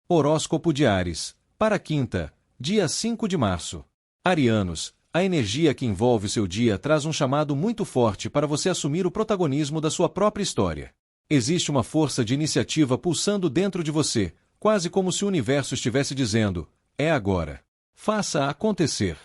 Horóscopo de Áries, para quinta, dia 5 de março. Arianos, a energia que envolve o seu dia traz um chamado muito forte para você assumir o protagonismo da sua própria história. Existe uma força de iniciativa pulsando dentro de você, quase como se o universo estivesse dizendo: é agora. Faça acontecer.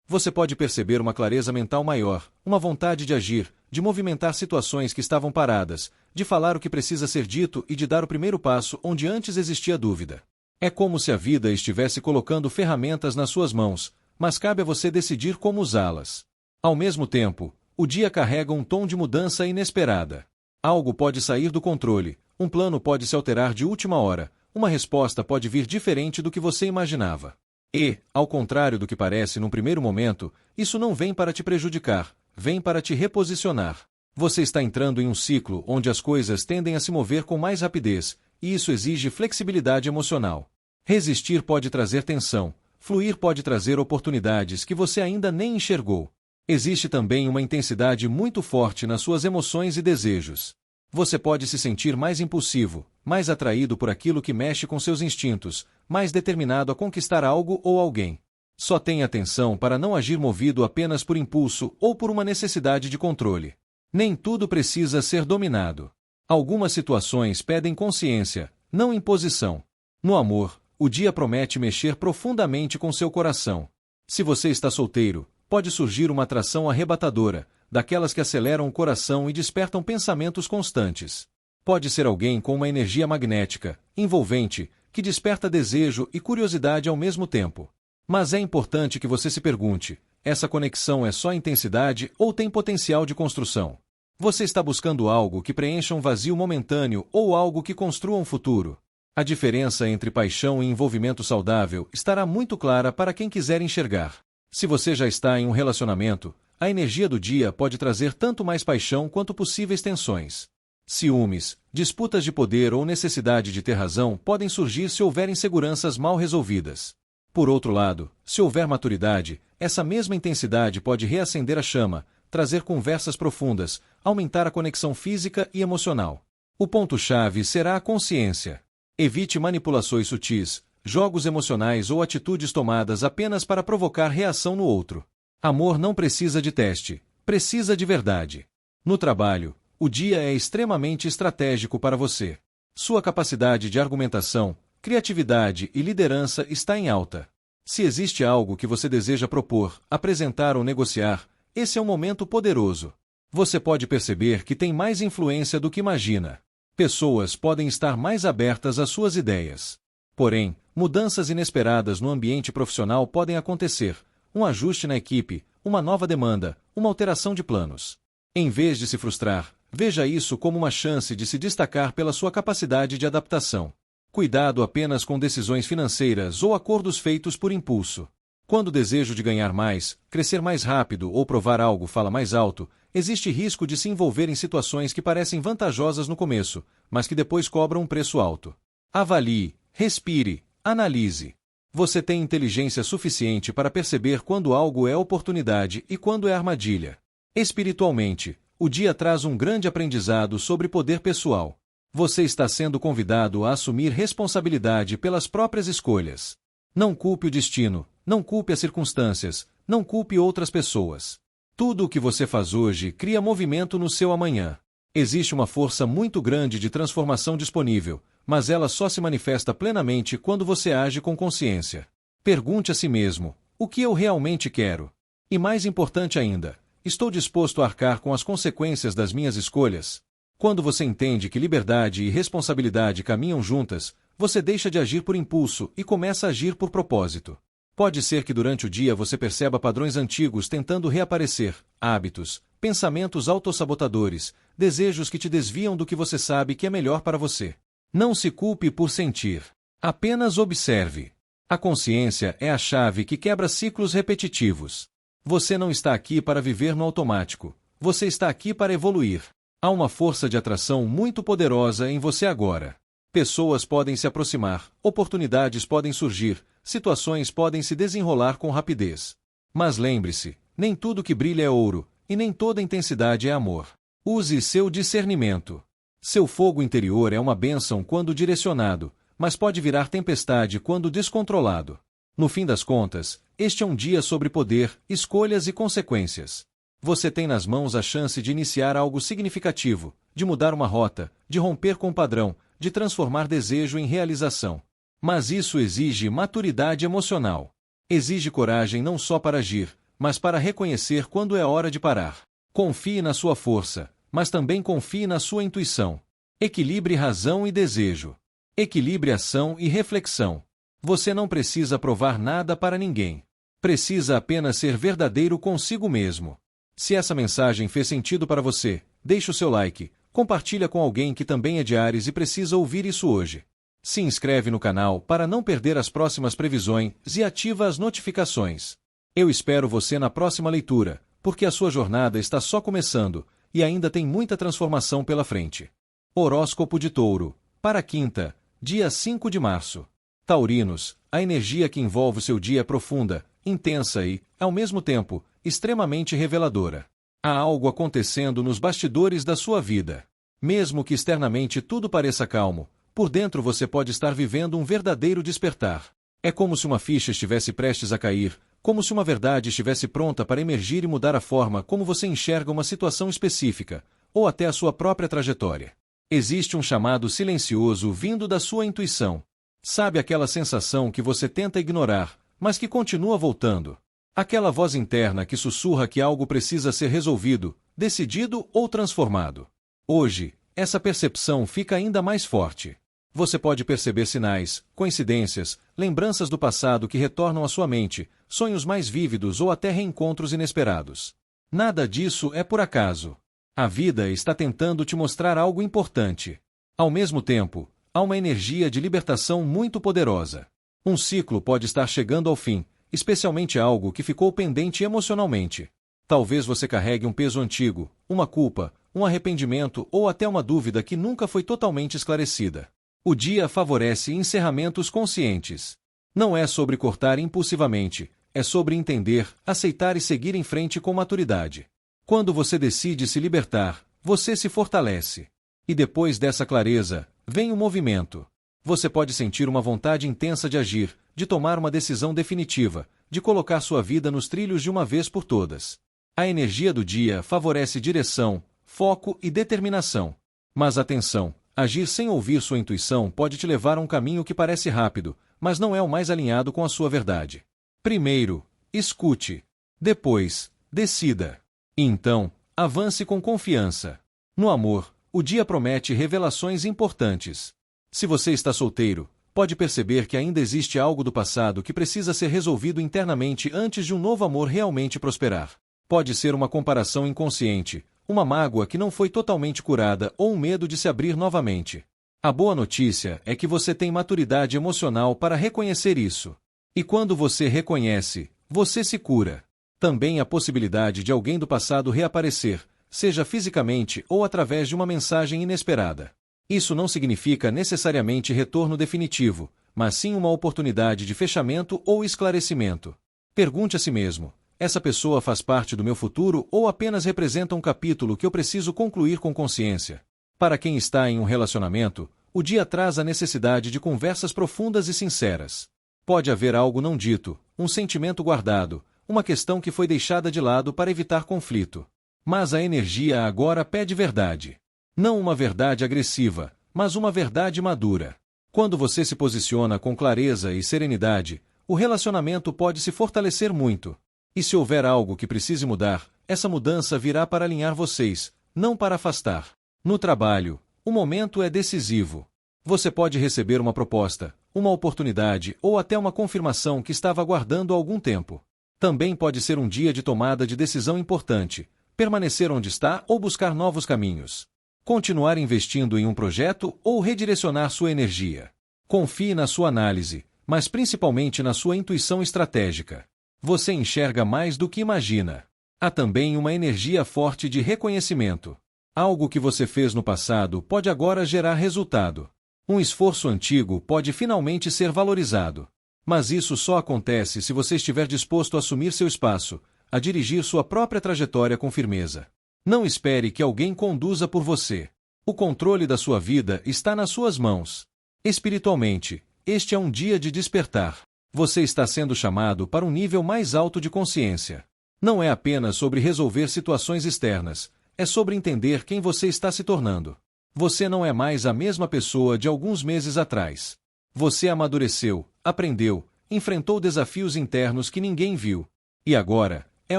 Você pode perceber uma clareza mental maior, uma vontade de agir, de movimentar situações que estavam paradas, de falar o que precisa ser dito e de dar o primeiro passo onde antes existia dúvida. É como se a vida estivesse colocando ferramentas nas suas mãos, mas cabe a você decidir como usá-las. Ao mesmo tempo, o dia carrega um tom de mudança inesperada. Algo pode sair do controle, um plano pode se alterar de última hora, uma resposta pode vir diferente do que você imaginava. E, ao contrário do que parece num primeiro momento, isso não vem para te prejudicar, vem para te reposicionar. Você está entrando em um ciclo onde as coisas tendem a se mover com mais rapidez, e isso exige flexibilidade emocional. Resistir pode trazer tensão, fluir pode trazer oportunidades que você ainda nem enxergou. Existe também uma intensidade muito forte nas suas emoções e desejos. Você pode se sentir mais impulsivo, mais atraído por aquilo que mexe com seus instintos, mais determinado a conquistar algo ou alguém. Só tenha atenção para não agir movido apenas por impulso ou por uma necessidade de controle. Nem tudo precisa ser dominado. Algumas situações pedem consciência, não imposição. No amor, o dia promete mexer profundamente com seu coração. Se você está solteiro, pode surgir uma atração arrebatadora, daquelas que aceleram o coração e despertam pensamentos constantes. Pode ser alguém com uma energia magnética, envolvente, que desperta desejo e curiosidade ao mesmo tempo. Mas é importante que você se pergunte: essa conexão é só intensidade ou tem potencial de construção? Você está buscando algo que preencha um vazio momentâneo ou algo que construa um futuro? A diferença entre paixão e envolvimento saudável estará muito clara para quem quiser enxergar. Se você já está em um relacionamento, a energia do dia pode trazer tanto mais paixão quanto possíveis tensões. Ciúmes, disputas de poder ou necessidade de ter razão podem surgir se houver inseguranças mal resolvidas. Por outro lado, se houver maturidade, essa mesma intensidade pode reacender a chama, trazer conversas profundas, aumentar a conexão física e emocional. O ponto-chave será a consciência. Evite manipulações sutis, jogos emocionais ou atitudes tomadas apenas para provocar reação no outro. Amor não precisa de teste, precisa de verdade. No trabalho, o dia é extremamente estratégico para você. Sua capacidade de argumentação, criatividade e liderança está em alta. Se existe algo que você deseja propor, apresentar ou negociar, esse é um momento poderoso. Você pode perceber que tem mais influência do que imagina. Pessoas podem estar mais abertas às suas ideias. Porém, mudanças inesperadas no ambiente profissional podem acontecer. Um ajuste na equipe, uma nova demanda, uma alteração de planos. Em vez de se frustrar, veja isso como uma chance de se destacar pela sua capacidade de adaptação. Cuidado apenas com decisões financeiras ou acordos feitos por impulso. Quando o desejo de ganhar mais, crescer mais rápido ou provar algo fala mais alto, existe risco de se envolver em situações que parecem vantajosas no começo, mas que depois cobram um preço alto. Avalie, respire, analise. Você tem inteligência suficiente para perceber quando algo é oportunidade e quando é armadilha. Espiritualmente, o dia traz um grande aprendizado sobre poder pessoal. Você está sendo convidado a assumir responsabilidade pelas próprias escolhas. Não culpe o destino, não culpe as circunstâncias, não culpe outras pessoas. Tudo o que você faz hoje cria movimento no seu amanhã. Existe uma força muito grande de transformação disponível, mas ela só se manifesta plenamente quando você age com consciência. Pergunte a si mesmo: o que eu realmente quero? E mais importante ainda, estou disposto a arcar com as consequências das minhas escolhas? Quando você entende que liberdade e responsabilidade caminham juntas, você deixa de agir por impulso e começa a agir por propósito. Pode ser que durante o dia você perceba padrões antigos tentando reaparecer, hábitos, pensamentos autossabotadores, desejos que te desviam do que você sabe que é melhor para você. Não se culpe por sentir. Apenas observe. A consciência é a chave que quebra ciclos repetitivos. Você não está aqui para viver no automático. Você está aqui para evoluir. Há uma força de atração muito poderosa em você agora. Pessoas podem se aproximar, oportunidades podem surgir, situações podem se desenrolar com rapidez. Mas lembre-se, nem tudo que brilha é ouro, e nem toda intensidade é amor. Use seu discernimento. Seu fogo interior é uma bênção quando direcionado, mas pode virar tempestade quando descontrolado. No fim das contas, este é um dia sobre poder, escolhas e consequências. Você tem nas mãos a chance de iniciar algo significativo, de mudar uma rota, de romper com o padrão, de transformar desejo em realização. Mas isso exige maturidade emocional. Exige coragem não só para agir, mas para reconhecer quando é hora de parar. Confie na sua força, mas também confie na sua intuição. Equilibre razão e desejo. Equilibre ação e reflexão. Você não precisa provar nada para ninguém. Precisa apenas ser verdadeiro consigo mesmo. Se essa mensagem fez sentido para você, deixe o seu like, compartilha com alguém que também é de Áries e precisa ouvir isso hoje. Se inscreve no canal para não perder as próximas previsões e ativa as notificações. Eu espero você na próxima leitura, porque a sua jornada está só começando e ainda tem muita transformação pela frente. Horóscopo de Touro, para quinta, dia 5 de março. Taurinos, a energia que envolve o seu dia é profunda, intensa e, ao mesmo tempo, extremamente reveladora. Há algo acontecendo nos bastidores da sua vida. Mesmo que externamente tudo pareça calmo, por dentro você pode estar vivendo um verdadeiro despertar. É como se uma ficha estivesse prestes a cair, como se uma verdade estivesse pronta para emergir e mudar a forma como você enxerga uma situação específica, ou até a sua própria trajetória. Existe um chamado silencioso vindo da sua intuição. Sabe aquela sensação que você tenta ignorar, mas que continua voltando? Aquela voz interna que sussurra que algo precisa ser resolvido, decidido ou transformado. Hoje, essa percepção fica ainda mais forte. Você pode perceber sinais, coincidências, lembranças do passado que retornam à sua mente, sonhos mais vívidos ou até reencontros inesperados. Nada disso é por acaso. A vida está tentando te mostrar algo importante. Ao mesmo tempo, há uma energia de libertação muito poderosa. Um ciclo pode estar chegando ao fim, especialmente algo que ficou pendente emocionalmente. Talvez você carregue um peso antigo, uma culpa, um arrependimento ou até uma dúvida que nunca foi totalmente esclarecida. O dia favorece encerramentos conscientes. Não é sobre cortar impulsivamente, é sobre entender, aceitar e seguir em frente com maturidade. Quando você decide se libertar, você se fortalece. E depois dessa clareza, vem o movimento. Você pode sentir uma vontade intensa de agir, de tomar uma decisão definitiva, de colocar sua vida nos trilhos de uma vez por todas. A energia do dia favorece direção, foco e determinação. Mas atenção, agir sem ouvir sua intuição pode te levar a um caminho que parece rápido, mas não é o mais alinhado com a sua verdade. Primeiro, escute. Depois, decida. E então, avance com confiança. No amor, o dia promete revelações importantes. Se você está solteiro, pode perceber que ainda existe algo do passado que precisa ser resolvido internamente antes de um novo amor realmente prosperar. Pode ser uma comparação inconsciente, uma mágoa que não foi totalmente curada ou um medo de se abrir novamente. A boa notícia é que você tem maturidade emocional para reconhecer isso. E quando você reconhece, você se cura. Também a possibilidade de alguém do passado reaparecer, seja fisicamente ou através de uma mensagem inesperada. Isso não significa necessariamente retorno definitivo, mas sim uma oportunidade de fechamento ou esclarecimento. Pergunte a si mesmo: essa pessoa faz parte do meu futuro ou apenas representa um capítulo que eu preciso concluir com consciência? Para quem está em um relacionamento, o dia traz a necessidade de conversas profundas e sinceras. Pode haver algo não dito, um sentimento guardado, uma questão que foi deixada de lado para evitar conflito. Mas a energia agora pede verdade. Não uma verdade agressiva, mas uma verdade madura. Quando você se posiciona com clareza e serenidade, o relacionamento pode se fortalecer muito. E se houver algo que precise mudar, essa mudança virá para alinhar vocês, não para afastar. No trabalho, o momento é decisivo. Você pode receber uma proposta, uma oportunidade ou até uma confirmação que estava aguardando há algum tempo. Também pode ser um dia de tomada de decisão importante, permanecer onde está ou buscar novos caminhos. Continuar investindo em um projeto ou redirecionar sua energia. Confie na sua análise, mas principalmente na sua intuição estratégica. Você enxerga mais do que imagina. Há também uma energia forte de reconhecimento. Algo que você fez no passado pode agora gerar resultado. Um esforço antigo pode finalmente ser valorizado. Mas isso só acontece se você estiver disposto a assumir seu espaço, a dirigir sua própria trajetória com firmeza. Não espere que alguém conduza por você. O controle da sua vida está nas suas mãos. Espiritualmente, este é um dia de despertar. Você está sendo chamado para um nível mais alto de consciência. Não é apenas sobre resolver situações externas, é sobre entender quem você está se tornando. Você não é mais a mesma pessoa de alguns meses atrás. Você amadureceu, aprendeu, enfrentou desafios internos que ninguém viu. E agora, é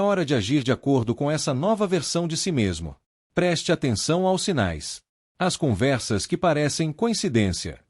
hora de agir de acordo com essa nova versão de si mesmo. Preste atenção aos sinais. Às conversas que parecem coincidência.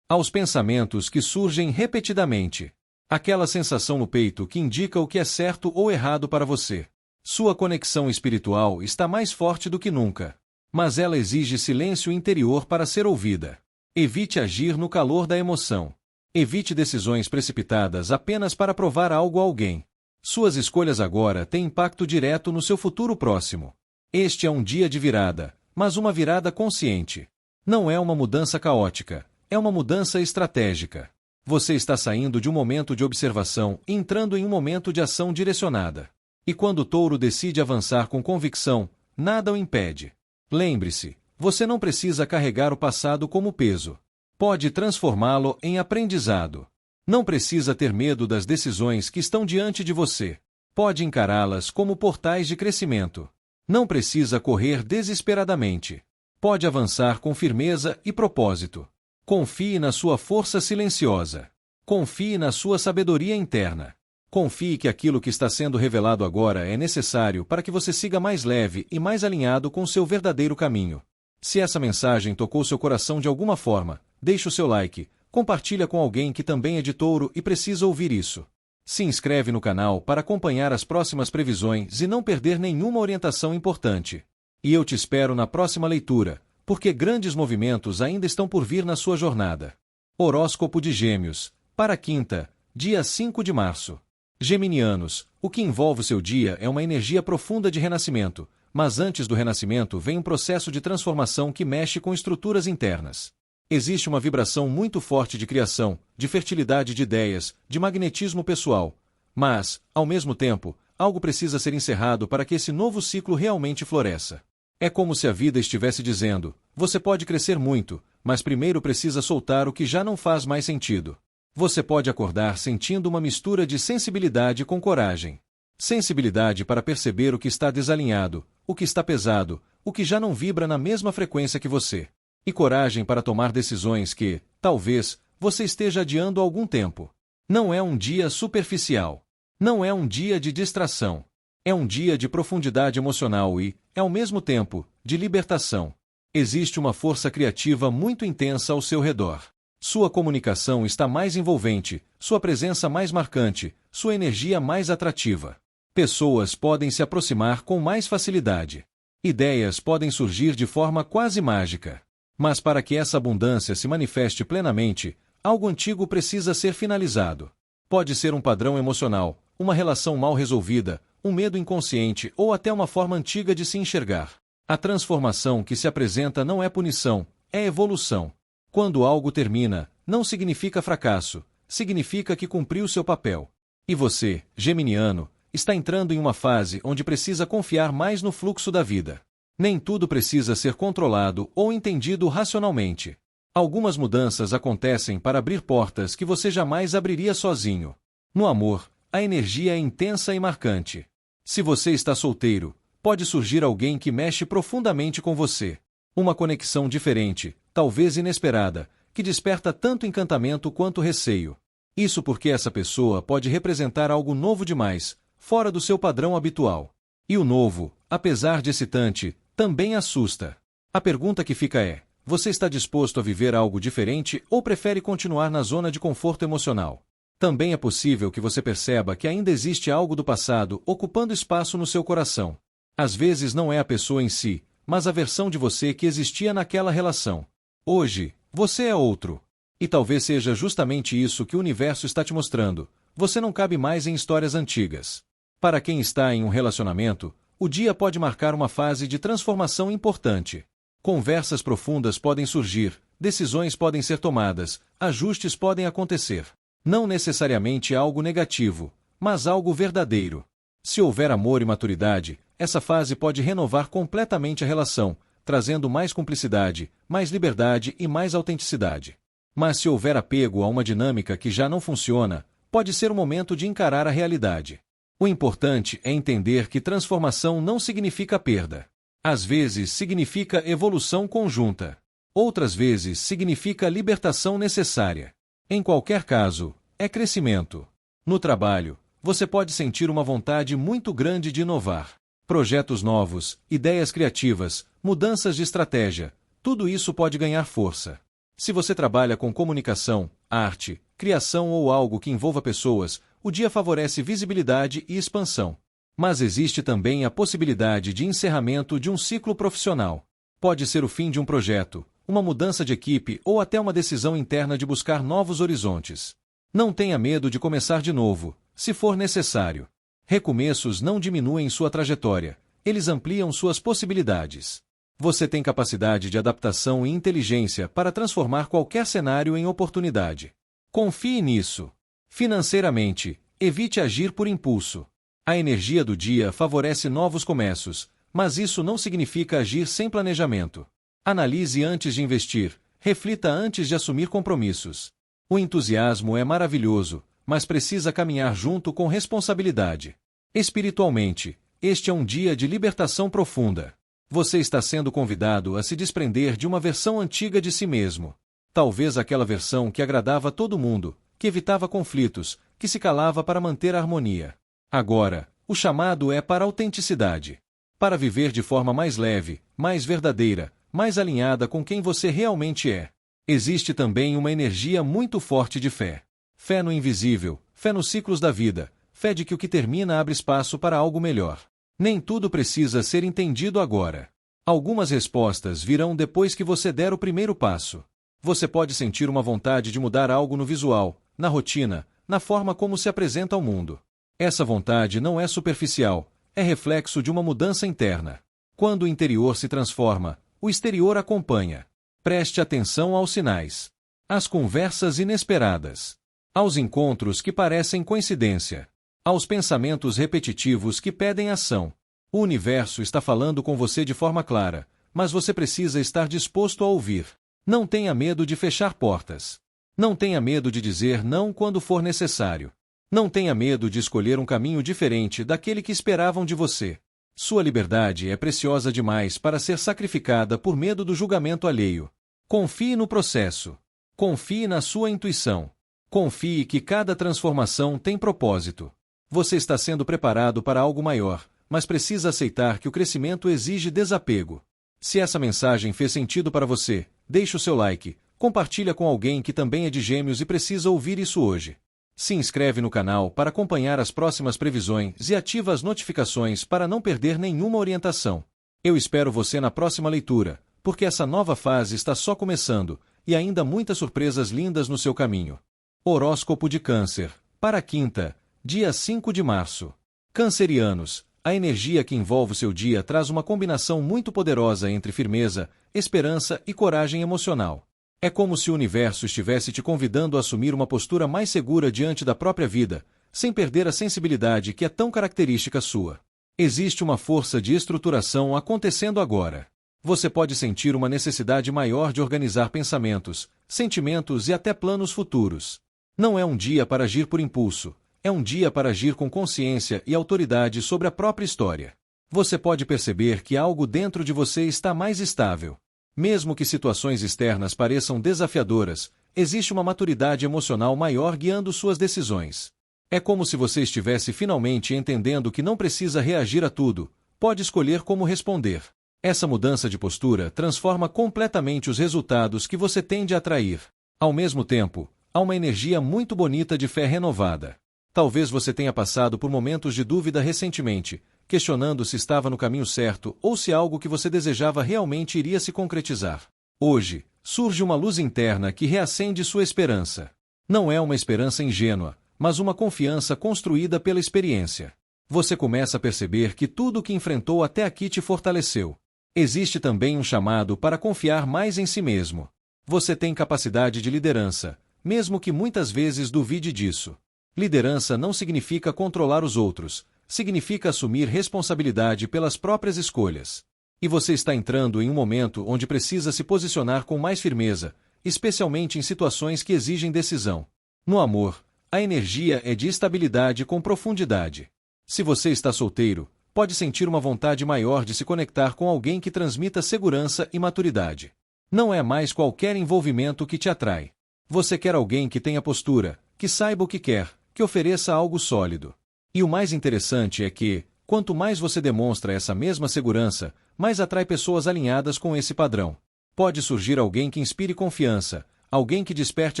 Aos pensamentos que surgem repetidamente. Aquela sensação no peito que indica o que é certo ou errado para você. Sua conexão espiritual está mais forte do que nunca. Mas ela exige silêncio interior para ser ouvida. Evite agir no calor da emoção. Evite decisões precipitadas apenas para provar algo a alguém. Suas escolhas agora têm impacto direto no seu futuro próximo. Este é um dia de virada, mas uma virada consciente. Não é uma mudança caótica, é uma mudança estratégica. Você está saindo de um momento de observação e entrando em um momento de ação direcionada. E quando o touro decide avançar com convicção, nada o impede. Lembre-se, você não precisa carregar o passado como peso. Pode transformá-lo em aprendizado. Não precisa ter medo das decisões que estão diante de você. Pode encará-las como portais de crescimento. Não precisa correr desesperadamente. Pode avançar com firmeza e propósito. Confie na sua força silenciosa. Confie na sua sabedoria interna. Confie que aquilo que está sendo revelado agora é necessário para que você siga mais leve e mais alinhado com o seu verdadeiro caminho. Se essa mensagem tocou seu coração de alguma forma, deixe o seu like, compartilha com alguém que também é de touro e precisa ouvir isso. Se inscreve no canal para acompanhar as próximas previsões e não perder nenhuma orientação importante. E eu te espero na próxima leitura, porque grandes movimentos ainda estão por vir na sua jornada. Horóscopo de Gêmeos, para quinta, dia 5 de março. Geminianos, o que envolve o seu dia é uma energia profunda de renascimento, mas antes do renascimento vem um processo de transformação que mexe com estruturas internas. Existe uma vibração muito forte de criação, de fertilidade de ideias, de magnetismo pessoal. Mas, ao mesmo tempo, algo precisa ser encerrado para que esse novo ciclo realmente floresça. É como se a vida estivesse dizendo: você pode crescer muito, mas primeiro precisa soltar o que já não faz mais sentido. Você pode acordar sentindo uma mistura de sensibilidade com coragem. Sensibilidade para perceber o que está desalinhado, o que está pesado, o que já não vibra na mesma frequência que você. E coragem para tomar decisões que, talvez, você esteja adiando há algum tempo. Não é um dia superficial. Não é um dia de distração. É um dia de profundidade emocional e, ao mesmo tempo, de libertação. Existe uma força criativa muito intensa ao seu redor. Sua comunicação está mais envolvente, sua presença mais marcante, sua energia mais atrativa. Pessoas podem se aproximar com mais facilidade. Ideias podem surgir de forma quase mágica. Mas para que essa abundância se manifeste plenamente, algo antigo precisa ser finalizado. Pode ser um padrão emocional, uma relação mal resolvida, um medo inconsciente ou até uma forma antiga de se enxergar. A transformação que se apresenta não é punição, é evolução. Quando algo termina, não significa fracasso, significa que cumpriu seu papel. E você, geminiano, está entrando em uma fase onde precisa confiar mais no fluxo da vida. Nem tudo precisa ser controlado ou entendido racionalmente. Algumas mudanças acontecem para abrir portas que você jamais abriria sozinho. No amor, a energia é intensa e marcante. Se você está solteiro, pode surgir alguém que mexe profundamente com você. Uma conexão diferente, talvez inesperada, que desperta tanto encantamento quanto receio. Isso porque essa pessoa pode representar algo novo demais, fora do seu padrão habitual. E o novo, apesar de excitante, também assusta. A pergunta que fica é: você está disposto a viver algo diferente ou prefere continuar na zona de conforto emocional? Também é possível que você perceba que ainda existe algo do passado ocupando espaço no seu coração. Às vezes não é a pessoa em si, mas a versão de você que existia naquela relação. Hoje, você é outro. E talvez seja justamente isso que o universo está te mostrando. Você não cabe mais em histórias antigas. Para quem está em um relacionamento, o dia pode marcar uma fase de transformação importante. Conversas profundas podem surgir, decisões podem ser tomadas, ajustes podem acontecer. Não necessariamente algo negativo, mas algo verdadeiro. Se houver amor e maturidade, essa fase pode renovar completamente a relação, trazendo mais cumplicidade, mais liberdade e mais autenticidade. Mas se houver apego a uma dinâmica que já não funciona, pode ser o momento de encarar a realidade. O importante é entender que transformação não significa perda. Às vezes significa evolução conjunta. Outras vezes significa libertação necessária. Em qualquer caso, é crescimento. No trabalho, você pode sentir uma vontade muito grande de inovar. Projetos novos, ideias criativas, mudanças de estratégia, tudo isso pode ganhar força. Se você trabalha com comunicação, arte, criação ou algo que envolva pessoas, o dia favorece visibilidade e expansão. Mas existe também a possibilidade de encerramento de um ciclo profissional. Pode ser o fim de um projeto, uma mudança de equipe ou até uma decisão interna de buscar novos horizontes. Não tenha medo de começar de novo, se for necessário. Recomeços não diminuem sua trajetória, eles ampliam suas possibilidades. Você tem capacidade de adaptação e inteligência para transformar qualquer cenário em oportunidade. Confie nisso. Financeiramente, evite agir por impulso. A energia do dia favorece novos começos, mas isso não significa agir sem planejamento. Analise antes de investir, reflita antes de assumir compromissos. O entusiasmo é maravilhoso, mas precisa caminhar junto com responsabilidade. Espiritualmente, este é um dia de libertação profunda. Você está sendo convidado a se desprender de uma versão antiga de si mesmo. Talvez aquela versão que agradava a todo mundo, que evitava conflitos, que se calava para manter a harmonia. Agora, o chamado é para a autenticidade. Para viver de forma mais leve, mais verdadeira, mais alinhada com quem você realmente é. Existe também uma energia muito forte de fé. Fé no invisível, fé nos ciclos da vida, fé de que o que termina abre espaço para algo melhor. Nem tudo precisa ser entendido agora. Algumas respostas virão depois que você der o primeiro passo. Você pode sentir uma vontade de mudar algo no visual, na rotina, na forma como se apresenta ao mundo. Essa vontade não é superficial, é reflexo de uma mudança interna. Quando o interior se transforma, o exterior acompanha. Preste atenção aos sinais. Às conversas inesperadas. Aos encontros que parecem coincidência. Aos pensamentos repetitivos que pedem ação. O universo está falando com você de forma clara, mas você precisa estar disposto a ouvir. Não tenha medo de fechar portas. Não tenha medo de dizer não quando for necessário. Não tenha medo de escolher um caminho diferente daquele que esperavam de você. Sua liberdade é preciosa demais para ser sacrificada por medo do julgamento alheio. Confie no processo. Confie na sua intuição. Confie que cada transformação tem propósito. Você está sendo preparado para algo maior, mas precisa aceitar que o crescimento exige desapego. Se essa mensagem fez sentido para você, deixe o seu like, compartilha com alguém que também é de Gêmeos e precisa ouvir isso hoje. Se inscreve no canal para acompanhar as próximas previsões e ativa as notificações para não perder nenhuma orientação. Eu espero você na próxima leitura, porque essa nova fase está só começando, e ainda muitas surpresas lindas no seu caminho. Horóscopo de Câncer, para quinta, dia 5 de março. Cancerianos, a energia que envolve o seu dia traz uma combinação muito poderosa entre firmeza, esperança e coragem emocional. É como se o universo estivesse te convidando a assumir uma postura mais segura diante da própria vida, sem perder a sensibilidade que é tão característica sua. Existe uma força de estruturação acontecendo agora. Você pode sentir uma necessidade maior de organizar pensamentos, sentimentos e até planos futuros. Não é um dia para agir por impulso, é um dia para agir com consciência e autoridade sobre a própria história. Você pode perceber que algo dentro de você está mais estável. Mesmo que situações externas pareçam desafiadoras, existe uma maturidade emocional maior guiando suas decisões. É como se você estivesse finalmente entendendo que não precisa reagir a tudo, pode escolher como responder. Essa mudança de postura transforma completamente os resultados que você tende a atrair. Ao mesmo tempo, há uma energia muito bonita de fé renovada. Talvez você tenha passado por momentos de dúvida recentemente, questionando se estava no caminho certo ou se algo que você desejava realmente iria se concretizar. Hoje, surge uma luz interna que reacende sua esperança. Não é uma esperança ingênua, mas uma confiança construída pela experiência. Você começa a perceber que tudo o que enfrentou até aqui te fortaleceu. Existe também um chamado para confiar mais em si mesmo. Você tem capacidade de liderança, mesmo que muitas vezes duvide disso. Liderança não significa controlar os outros, significa assumir responsabilidade pelas próprias escolhas. E você está entrando em um momento onde precisa se posicionar com mais firmeza, especialmente em situações que exigem decisão. No amor, a energia é de estabilidade com profundidade. Se você está solteiro, pode sentir uma vontade maior de se conectar com alguém que transmita segurança e maturidade. Não é mais qualquer envolvimento que te atrai. Você quer alguém que tenha postura, que saiba o que quer, que ofereça algo sólido. E o mais interessante é que, quanto mais você demonstra essa mesma segurança, mais atrai pessoas alinhadas com esse padrão. Pode surgir alguém que inspire confiança, alguém que desperte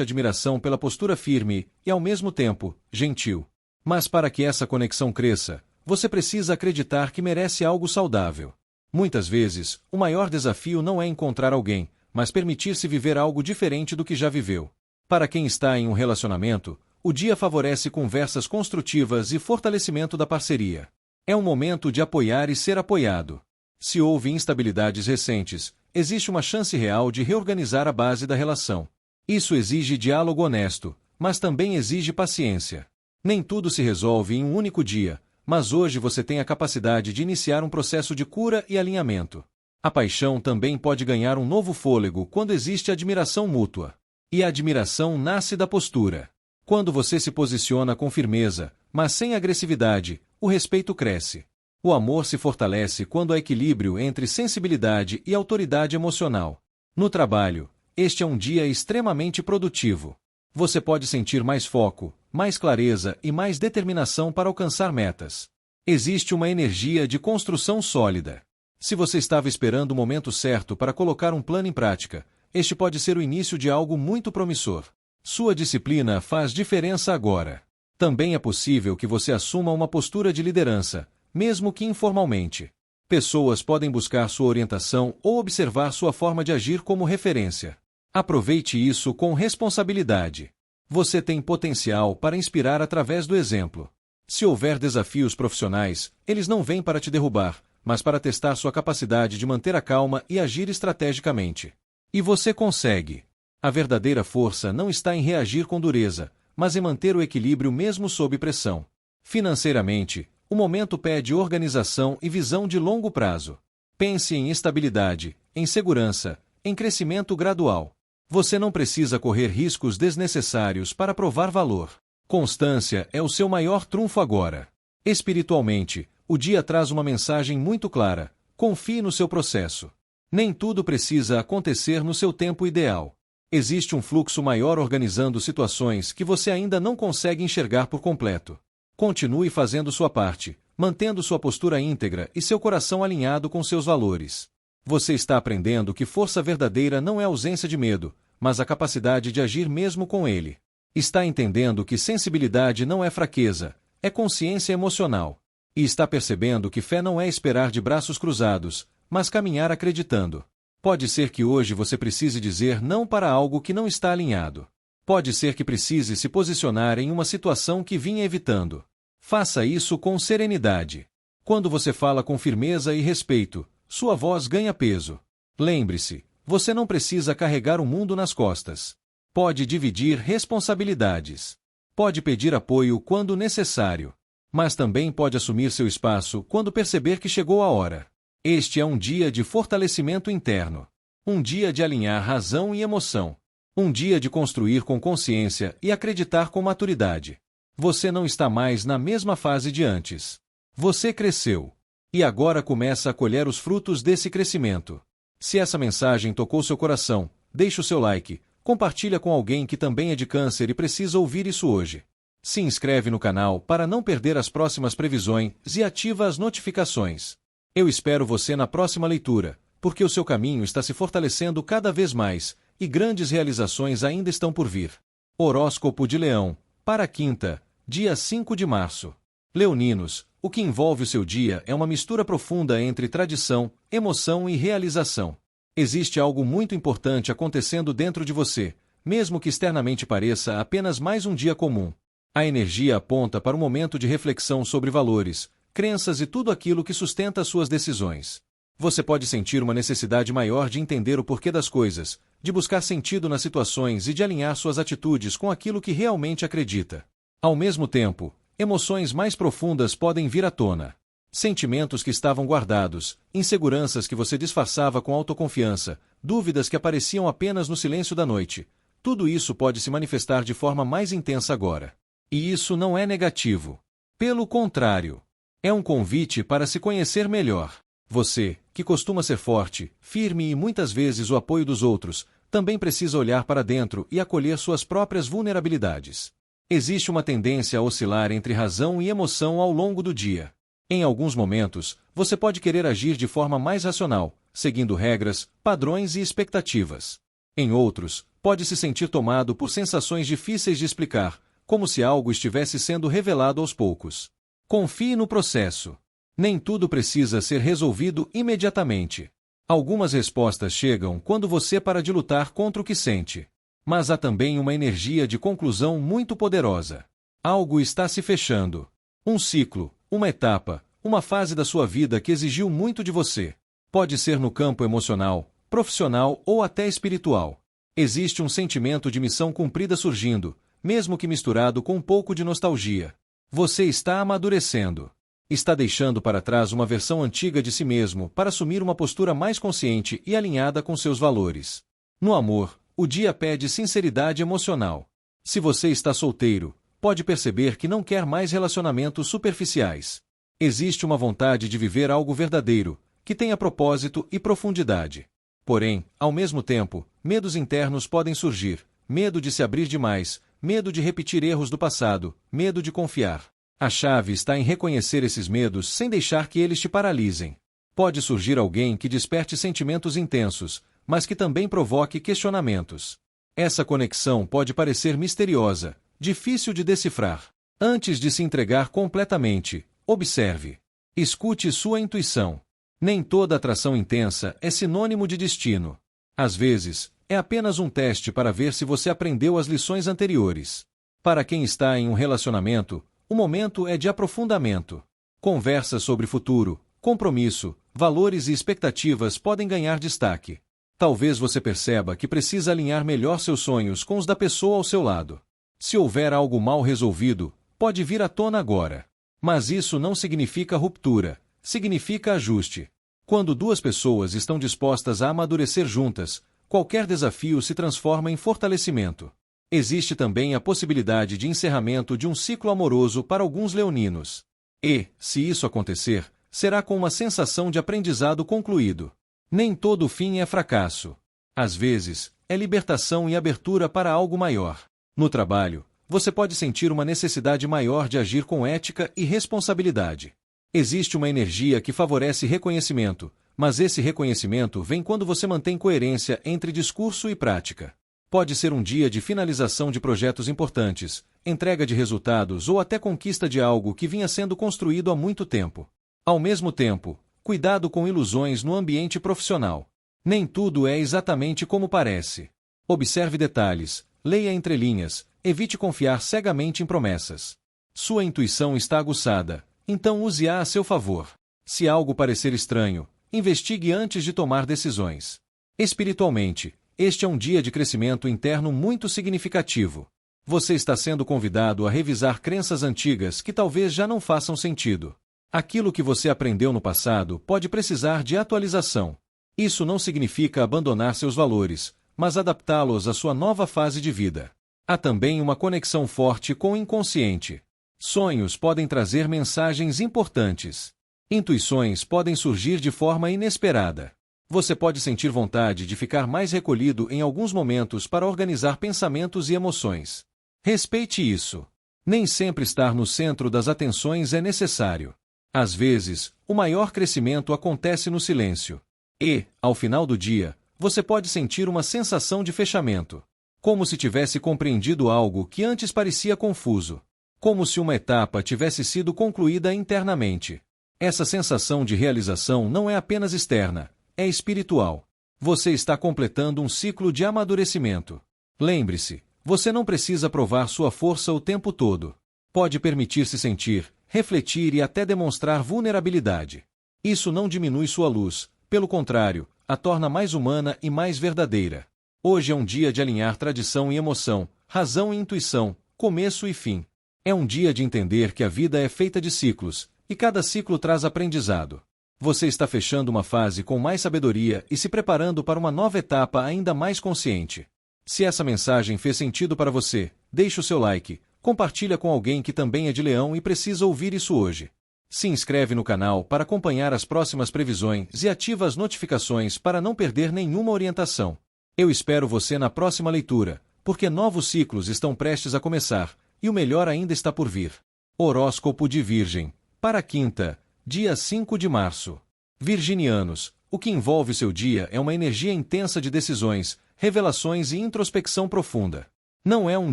admiração pela postura firme e, ao mesmo tempo, gentil. Mas para que essa conexão cresça, você precisa acreditar que merece algo saudável. Muitas vezes, o maior desafio não é encontrar alguém, mas permitir-se viver algo diferente do que já viveu. Para quem está em um relacionamento, o dia favorece conversas construtivas e fortalecimento da parceria. É um momento de apoiar e ser apoiado. Se houve instabilidades recentes, existe uma chance real de reorganizar a base da relação. Isso exige diálogo honesto, mas também exige paciência. Nem tudo se resolve em um único dia, mas hoje você tem a capacidade de iniciar um processo de cura e alinhamento. A paixão também pode ganhar um novo fôlego quando existe admiração mútua. E a admiração nasce da postura. Quando você se posiciona com firmeza, mas sem agressividade, o respeito cresce. O amor se fortalece quando há equilíbrio entre sensibilidade e autoridade emocional. No trabalho, este é um dia extremamente produtivo. Você pode sentir mais foco, mais clareza e mais determinação para alcançar metas. Existe uma energia de construção sólida. Se você estava esperando o momento certo para colocar um plano em prática, este pode ser o início de algo muito promissor. Sua disciplina faz diferença agora. Também é possível que você assuma uma postura de liderança, mesmo que informalmente. Pessoas podem buscar sua orientação ou observar sua forma de agir como referência. Aproveite isso com responsabilidade. Você tem potencial para inspirar através do exemplo. Se houver desafios profissionais, eles não vêm para te derrubar, mas para testar sua capacidade de manter a calma e agir estrategicamente. E você consegue. A verdadeira força não está em reagir com dureza, mas em manter o equilíbrio mesmo sob pressão. Financeiramente, o momento pede organização e visão de longo prazo. Pense em estabilidade, em segurança, em crescimento gradual. Você não precisa correr riscos desnecessários para provar valor. Constância é o seu maior trunfo agora. Espiritualmente, o dia traz uma mensagem muito clara: confie no seu processo. Nem tudo precisa acontecer no seu tempo ideal. Existe um fluxo maior organizando situações que você ainda não consegue enxergar por completo. Continue fazendo sua parte, mantendo sua postura íntegra e seu coração alinhado com seus valores. Você está aprendendo que força verdadeira não é ausência de medo, mas a capacidade de agir mesmo com ele. Está entendendo que sensibilidade não é fraqueza, é consciência emocional. E está percebendo que fé não é esperar de braços cruzados, mas caminhar acreditando. Pode ser que hoje você precise dizer não para algo que não está alinhado. Pode ser que precise se posicionar em uma situação que vinha evitando. Faça isso com serenidade. Quando você fala com firmeza e respeito, sua voz ganha peso. Lembre-se, você não precisa carregar o mundo nas costas. Pode dividir responsabilidades. Pode pedir apoio quando necessário. Mas também pode assumir seu espaço quando perceber que chegou a hora. Este é um dia de fortalecimento interno. Um dia de alinhar razão e emoção. Um dia de construir com consciência e acreditar com maturidade. Você não está mais na mesma fase de antes. Você cresceu. E agora começa a colher os frutos desse crescimento. Se essa mensagem tocou seu coração, deixe o seu like, compartilha com alguém que também é de câncer e precisa ouvir isso hoje. Se inscreve no canal para não perder as próximas previsões e ativa as notificações. Eu espero você na próxima leitura, porque o seu caminho está se fortalecendo cada vez mais, e grandes realizações ainda estão por vir. Horóscopo de Leão, para quinta, dia 5 de março. Leoninos, o que envolve o seu dia é uma mistura profunda entre tradição, emoção e realização. Existe algo muito importante acontecendo dentro de você, mesmo que externamente pareça apenas mais um dia comum. A energia aponta para um momento de reflexão sobre valores, crenças e tudo aquilo que sustenta suas decisões. Você pode sentir uma necessidade maior de entender o porquê das coisas, de buscar sentido nas situações e de alinhar suas atitudes com aquilo que realmente acredita. Ao mesmo tempo, emoções mais profundas podem vir à tona. Sentimentos que estavam guardados, inseguranças que você disfarçava com autoconfiança, dúvidas que apareciam apenas no silêncio da noite. Tudo isso pode se manifestar de forma mais intensa agora. E isso não é negativo. Pelo contrário, é um convite para se conhecer melhor. Você, que costuma ser forte, firme e muitas vezes o apoio dos outros, também precisa olhar para dentro e acolher suas próprias vulnerabilidades. Existe uma tendência a oscilar entre razão e emoção ao longo do dia. Em alguns momentos, você pode querer agir de forma mais racional, seguindo regras, padrões e expectativas. Em outros, pode se sentir tomado por sensações difíceis de explicar, como se algo estivesse sendo revelado aos poucos. Confie no processo. Nem tudo precisa ser resolvido imediatamente. Algumas respostas chegam quando você para de lutar contra o que sente. Mas há também uma energia de conclusão muito poderosa. Algo está se fechando. Um ciclo, uma etapa, uma fase da sua vida que exigiu muito de você. Pode ser no campo emocional, profissional ou até espiritual. Existe um sentimento de missão cumprida surgindo, mesmo que misturado com um pouco de nostalgia. Você está amadurecendo. Está deixando para trás uma versão antiga de si mesmo para assumir uma postura mais consciente e alinhada com seus valores. No amor, o dia pede sinceridade emocional. Se você está solteiro, pode perceber que não quer mais relacionamentos superficiais. Existe uma vontade de viver algo verdadeiro, que tenha propósito e profundidade. Porém, ao mesmo tempo, medos internos podem surgir, medo de se abrir demais, medo de repetir erros do passado, medo de confiar. A chave está em reconhecer esses medos sem deixar que eles te paralisem. Pode surgir alguém que desperte sentimentos intensos, mas que também provoque questionamentos. Essa conexão pode parecer misteriosa, difícil de decifrar. Antes de se entregar completamente, observe. Escute sua intuição. Nem toda atração intensa é sinônimo de destino. Às vezes, é apenas um teste para ver se você aprendeu as lições anteriores. Para quem está em um relacionamento, o momento é de aprofundamento. Conversas sobre futuro, compromisso, valores e expectativas podem ganhar destaque. Talvez você perceba que precisa alinhar melhor seus sonhos com os da pessoa ao seu lado. Se houver algo mal resolvido, pode vir à tona agora. Mas isso não significa ruptura, significa ajuste. Quando duas pessoas estão dispostas a amadurecer juntas, qualquer desafio se transforma em fortalecimento. Existe também a possibilidade de encerramento de um ciclo amoroso para alguns leoninos. E, se isso acontecer, será com uma sensação de aprendizado concluído. Nem todo fim é fracasso. Às vezes, é libertação e abertura para algo maior. No trabalho, você pode sentir uma necessidade maior de agir com ética e responsabilidade. Existe uma energia que favorece reconhecimento, mas esse reconhecimento vem quando você mantém coerência entre discurso e prática. Pode ser um dia de finalização de projetos importantes, entrega de resultados ou até conquista de algo que vinha sendo construído há muito tempo. Ao mesmo tempo, cuidado com ilusões no ambiente profissional. Nem tudo é exatamente como parece. Observe detalhes, leia entre linhas, evite confiar cegamente em promessas. Sua intuição está aguçada, então use-a a seu favor. Se algo parecer estranho, investigue antes de tomar decisões. Espiritualmente, este é um dia de crescimento interno muito significativo. Você está sendo convidado a revisar crenças antigas que talvez já não façam sentido. Aquilo que você aprendeu no passado pode precisar de atualização. Isso não significa abandonar seus valores, mas adaptá-los à sua nova fase de vida. Há também uma conexão forte com o inconsciente. Sonhos podem trazer mensagens importantes. Intuições podem surgir de forma inesperada. Você pode sentir vontade de ficar mais recolhido em alguns momentos para organizar pensamentos e emoções. Respeite isso. Nem sempre estar no centro das atenções é necessário. Às vezes, o maior crescimento acontece no silêncio. E, ao final do dia, você pode sentir uma sensação de fechamento. Como se tivesse compreendido algo que antes parecia confuso. Como se uma etapa tivesse sido concluída internamente. Essa sensação de realização não é apenas externa, é espiritual. Você está completando um ciclo de amadurecimento. Lembre-se, você não precisa provar sua força o tempo todo. Pode permitir-se sentir, refletir e até demonstrar vulnerabilidade. Isso não diminui sua luz, pelo contrário, a torna mais humana e mais verdadeira. Hoje é um dia de alinhar tradição e emoção, razão e intuição, começo e fim. É um dia de entender que a vida é feita de ciclos, E cada ciclo traz aprendizado. Você está fechando uma fase com mais sabedoria e se preparando para uma nova etapa ainda mais consciente. Se essa mensagem fez sentido para você, deixe o seu like, compartilha com alguém que também é de Leão e precisa ouvir isso hoje. Se inscreve no canal para acompanhar as próximas previsões e ativa as notificações para não perder nenhuma orientação. Eu espero você na próxima leitura, porque novos ciclos estão prestes a começar, e o melhor ainda está por vir. Horóscopo de Virgem, para quinta, dia 5 de março. Virginianos, o que envolve seu dia é uma energia intensa de decisões, revelações e introspecção profunda. Não é um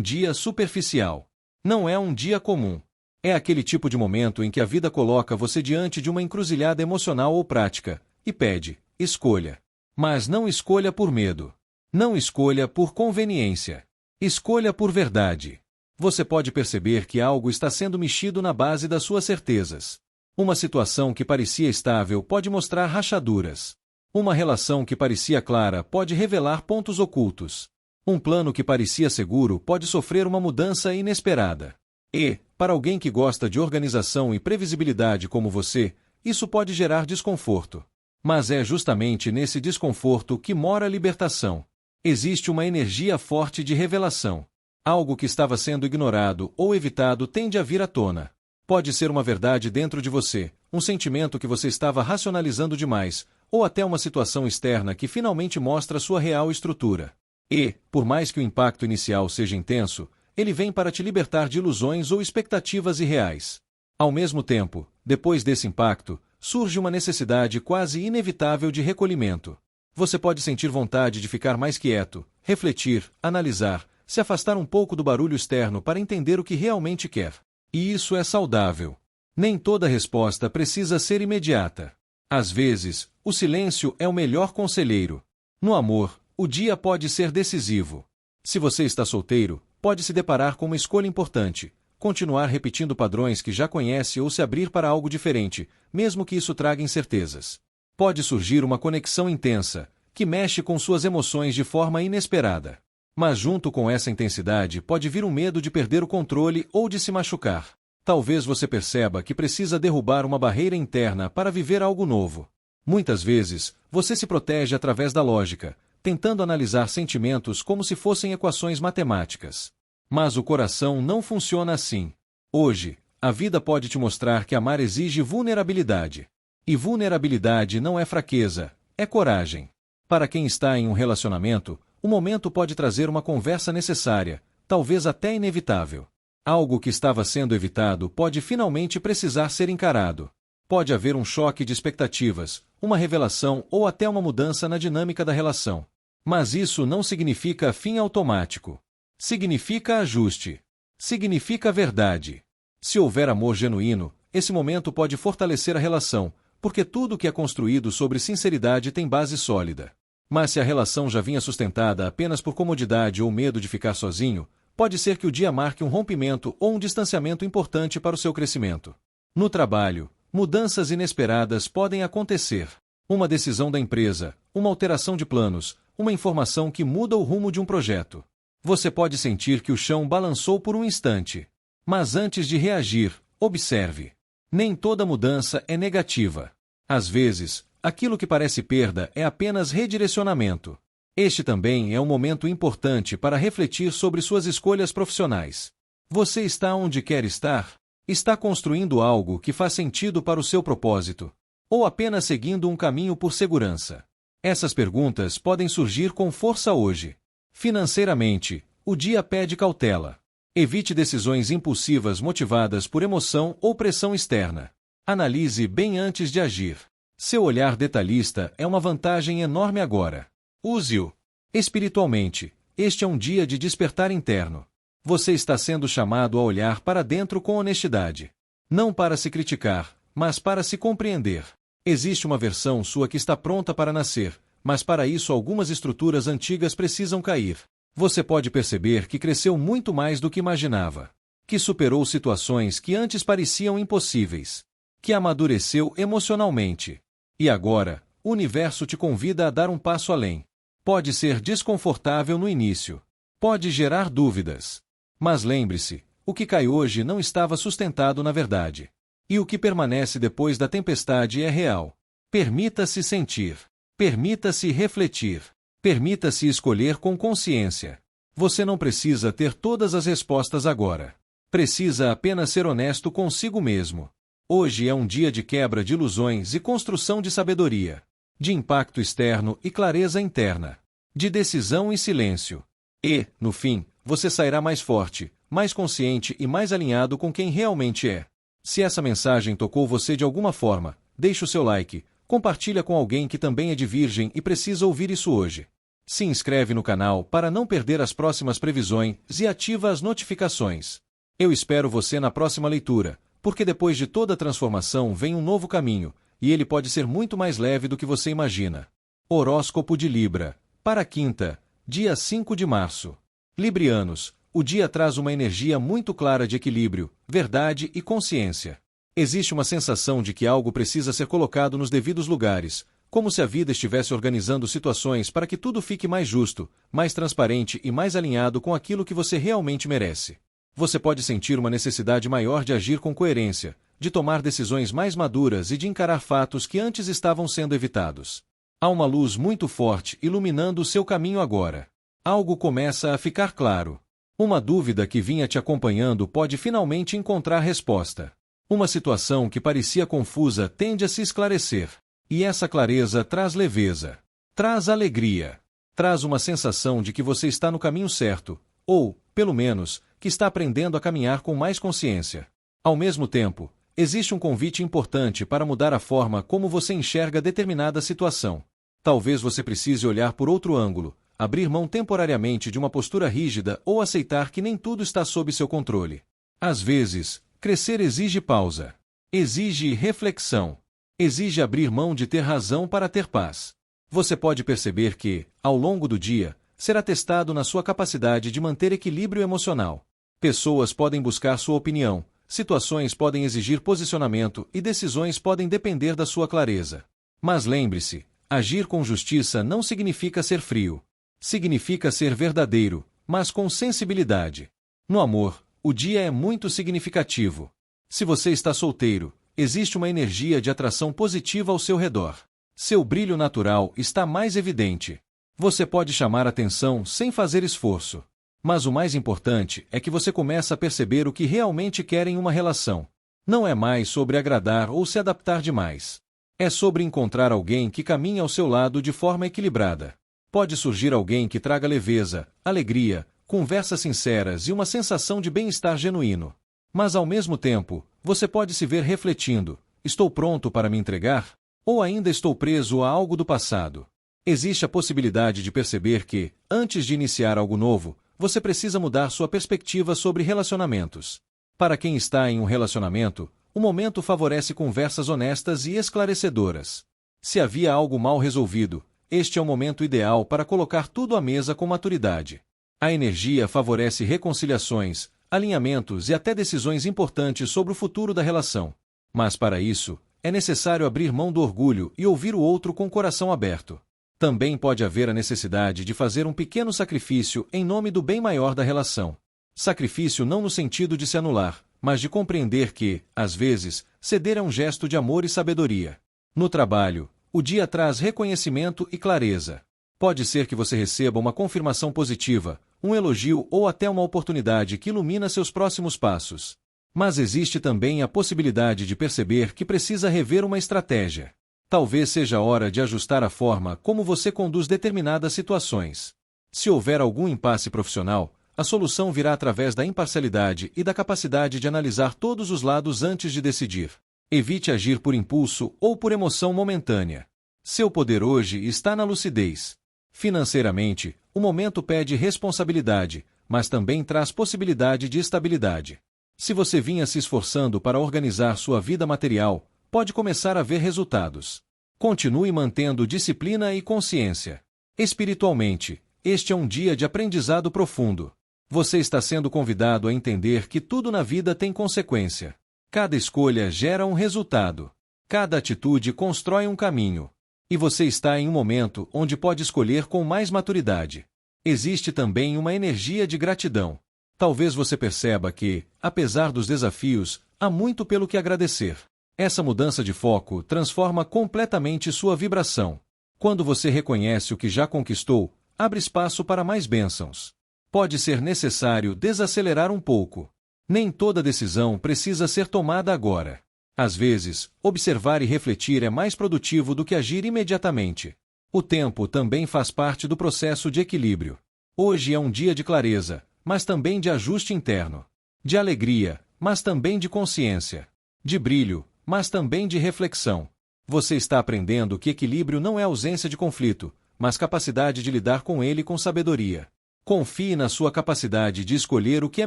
dia superficial. Não é um dia comum. É aquele tipo de momento em que a vida coloca você diante de uma encruzilhada emocional ou prática, e pede, escolha. Mas não escolha por medo. Não escolha por conveniência. Escolha por verdade. Você pode perceber que algo está sendo mexido na base das suas certezas. Uma situação que parecia estável pode mostrar rachaduras. Uma relação que parecia clara pode revelar pontos ocultos. Um plano que parecia seguro pode sofrer uma mudança inesperada. E, para alguém que gosta de organização e previsibilidade como você, isso pode gerar desconforto. Mas é justamente nesse desconforto que mora a libertação. Existe uma energia forte de revelação. Algo que estava sendo ignorado ou evitado tende a vir à tona. Pode ser uma verdade dentro de você, um sentimento que você estava racionalizando demais, ou até uma situação externa que finalmente mostra sua real estrutura. E, por mais que o impacto inicial seja intenso, ele vem para te libertar de ilusões ou expectativas irreais. Ao mesmo tempo, depois desse impacto, surge uma necessidade quase inevitável de recolhimento. Você pode sentir vontade de ficar mais quieto, refletir, analisar, se afastar um pouco do barulho externo para entender o que realmente quer. E isso é saudável. Nem toda resposta precisa ser imediata. Às vezes, o silêncio é o melhor conselheiro. No amor, o dia pode ser decisivo. Se você está solteiro, pode se deparar com uma escolha importante, continuar repetindo padrões que já conhece ou se abrir para algo diferente, mesmo que isso traga incertezas. Pode surgir uma conexão intensa, que mexe com suas emoções de forma inesperada. Mas junto com essa intensidade pode vir um medo de perder o controle ou de se machucar. Talvez você perceba que precisa derrubar uma barreira interna para viver algo novo. Muitas vezes, você se protege através da lógica, tentando analisar sentimentos como se fossem equações matemáticas. Mas o coração não funciona assim. Hoje, a vida pode te mostrar que amar exige vulnerabilidade. E vulnerabilidade não é fraqueza, é coragem. Para quem está em um relacionamento, o momento pode trazer uma conversa necessária, talvez até inevitável. Algo que estava sendo evitado pode finalmente precisar ser encarado. Pode haver um choque de expectativas, uma revelação ou até uma mudança na dinâmica da relação. Mas isso não significa fim automático. Significa ajuste. Significa verdade. Se houver amor genuíno, esse momento pode fortalecer a relação, porque tudo que é construído sobre sinceridade tem base sólida. Mas se a relação já vinha sustentada apenas por comodidade ou medo de ficar sozinho, pode ser que o dia marque um rompimento ou um distanciamento importante para o seu crescimento. No trabalho, mudanças inesperadas podem acontecer. Uma decisão da empresa, uma alteração de planos, uma informação que muda o rumo de um projeto. Você pode sentir que o chão balançou por um instante. Mas antes de reagir, observe. Nem toda mudança é negativa. Às vezes, aquilo que parece perda é apenas redirecionamento. Este também é um momento importante para refletir sobre suas escolhas profissionais. Você está onde quer estar? Está construindo algo que faz sentido para o seu propósito? Ou apenas seguindo um caminho por segurança? Essas perguntas podem surgir com força hoje. Financeiramente, o dia pede cautela. Evite decisões impulsivas motivadas por emoção ou pressão externa. Analise bem antes de agir. Seu olhar detalhista é uma vantagem enorme agora. Use-o. Espiritualmente, este é um dia de despertar interno. Você está sendo chamado a olhar para dentro com honestidade. Não para se criticar, mas para se compreender. Existe uma versão sua que está pronta para nascer, mas para isso algumas estruturas antigas precisam cair. Você pode perceber que cresceu muito mais do que imaginava. Que superou situações que antes pareciam impossíveis. Que amadureceu emocionalmente. E agora, o universo te convida a dar um passo além. Pode ser desconfortável no início. Pode gerar dúvidas. Mas lembre-se, o que cai hoje não estava sustentado na verdade. E o que permanece depois da tempestade é real. Permita-se sentir. Permita-se refletir. Permita-se escolher com consciência. Você não precisa ter todas as respostas agora. Precisa apenas ser honesto consigo mesmo. Hoje é um dia de quebra de ilusões e construção de sabedoria, de impacto externo e clareza interna, de decisão e silêncio. E, no fim, você sairá mais forte, mais consciente e mais alinhado com quem realmente é. Se essa mensagem tocou você de alguma forma, deixe o seu like, compartilha com alguém que também é de Virgem e precisa ouvir isso hoje. Se inscreve no canal para não perder as próximas previsões e ativa as notificações. Eu espero você na próxima leitura, porque depois de toda transformação vem um novo caminho, e ele pode ser muito mais leve do que você imagina. Horóscopo de Libra, para quinta, dia 5 de março. Librianos, o dia traz uma energia muito clara de equilíbrio, verdade e consciência. Existe uma sensação de que algo precisa ser colocado nos devidos lugares, como se a vida estivesse organizando situações para que tudo fique mais justo, mais transparente e mais alinhado com aquilo que você realmente merece. Você pode sentir uma necessidade maior de agir com coerência, de tomar decisões mais maduras e de encarar fatos que antes estavam sendo evitados. Há uma luz muito forte iluminando o seu caminho agora. Algo começa a ficar claro. Uma dúvida que vinha te acompanhando pode finalmente encontrar resposta. Uma situação que parecia confusa tende a se esclarecer. E essa clareza traz leveza, traz alegria, traz uma sensação de que você está no caminho certo, ou, pelo menos, que está aprendendo a caminhar com mais consciência. Ao mesmo tempo, existe um convite importante para mudar a forma como você enxerga determinada situação. Talvez você precise olhar por outro ângulo, abrir mão temporariamente de uma postura rígida ou aceitar que nem tudo está sob seu controle. Às vezes, crescer exige pausa, exige reflexão, exige abrir mão de ter razão para ter paz. Você pode perceber que, ao longo do dia, será testado na sua capacidade de manter equilíbrio emocional. Pessoas podem buscar sua opinião, situações podem exigir posicionamento e decisões podem depender da sua clareza. Mas lembre-se, agir com justiça não significa ser frio. Significa ser verdadeiro, mas com sensibilidade. No amor, o dia é muito significativo. Se você está solteiro, existe uma energia de atração positiva ao seu redor. Seu brilho natural está mais evidente. Você pode chamar atenção sem fazer esforço. Mas o mais importante é que você começa a perceber o que realmente quer em uma relação. Não é mais sobre agradar ou se adaptar demais. É sobre encontrar alguém que caminhe ao seu lado de forma equilibrada. Pode surgir alguém que traga leveza, alegria, conversas sinceras e uma sensação de bem-estar genuíno. Mas ao mesmo tempo, você pode se ver refletindo: estou pronto para me entregar? Ou ainda estou preso a algo do passado? Existe a possibilidade de perceber que, antes de iniciar algo novo, você precisa mudar sua perspectiva sobre relacionamentos. Para quem está em um relacionamento, o momento favorece conversas honestas e esclarecedoras. Se havia algo mal resolvido, este é o momento ideal para colocar tudo à mesa com maturidade. A energia favorece reconciliações, alinhamentos e até decisões importantes sobre o futuro da relação. Mas para isso, é necessário abrir mão do orgulho e ouvir o outro com o coração aberto. Também pode haver a necessidade de fazer um pequeno sacrifício em nome do bem maior da relação. Sacrifício não no sentido de se anular, mas de compreender que, às vezes, ceder é um gesto de amor e sabedoria. No trabalho, o dia traz reconhecimento e clareza. Pode ser que você receba uma confirmação positiva, um elogio ou até uma oportunidade que ilumina seus próximos passos. Mas existe também a possibilidade de perceber que precisa rever uma estratégia. Talvez seja a hora de ajustar a forma como você conduz determinadas situações. Se houver algum impasse profissional, a solução virá através da imparcialidade e da capacidade de analisar todos os lados antes de decidir. Evite agir por impulso ou por emoção momentânea. Seu poder hoje está na lucidez. Financeiramente, o momento pede responsabilidade, mas também traz possibilidade de estabilidade. Se você vinha se esforçando para organizar sua vida material, pode começar a ver resultados. Continue mantendo disciplina e consciência. Espiritualmente, este é um dia de aprendizado profundo. Você está sendo convidado a entender que tudo na vida tem consequência. Cada escolha gera um resultado. Cada atitude constrói um caminho. E você está em um momento onde pode escolher com mais maturidade. Existe também uma energia de gratidão. Talvez você perceba que, apesar dos desafios, há muito pelo que agradecer. Essa mudança de foco transforma completamente sua vibração. Quando você reconhece o que já conquistou, abre espaço para mais bênçãos. Pode ser necessário desacelerar um pouco. Nem toda decisão precisa ser tomada agora. Às vezes, observar e refletir é mais produtivo do que agir imediatamente. O tempo também faz parte do processo de equilíbrio. Hoje é um dia de clareza, mas também de ajuste interno. De alegria, mas também de consciência. De brilho, mas também de reflexão. Você está aprendendo que equilíbrio não é ausência de conflito, mas capacidade de lidar com ele com sabedoria. Confie na sua capacidade de escolher o que é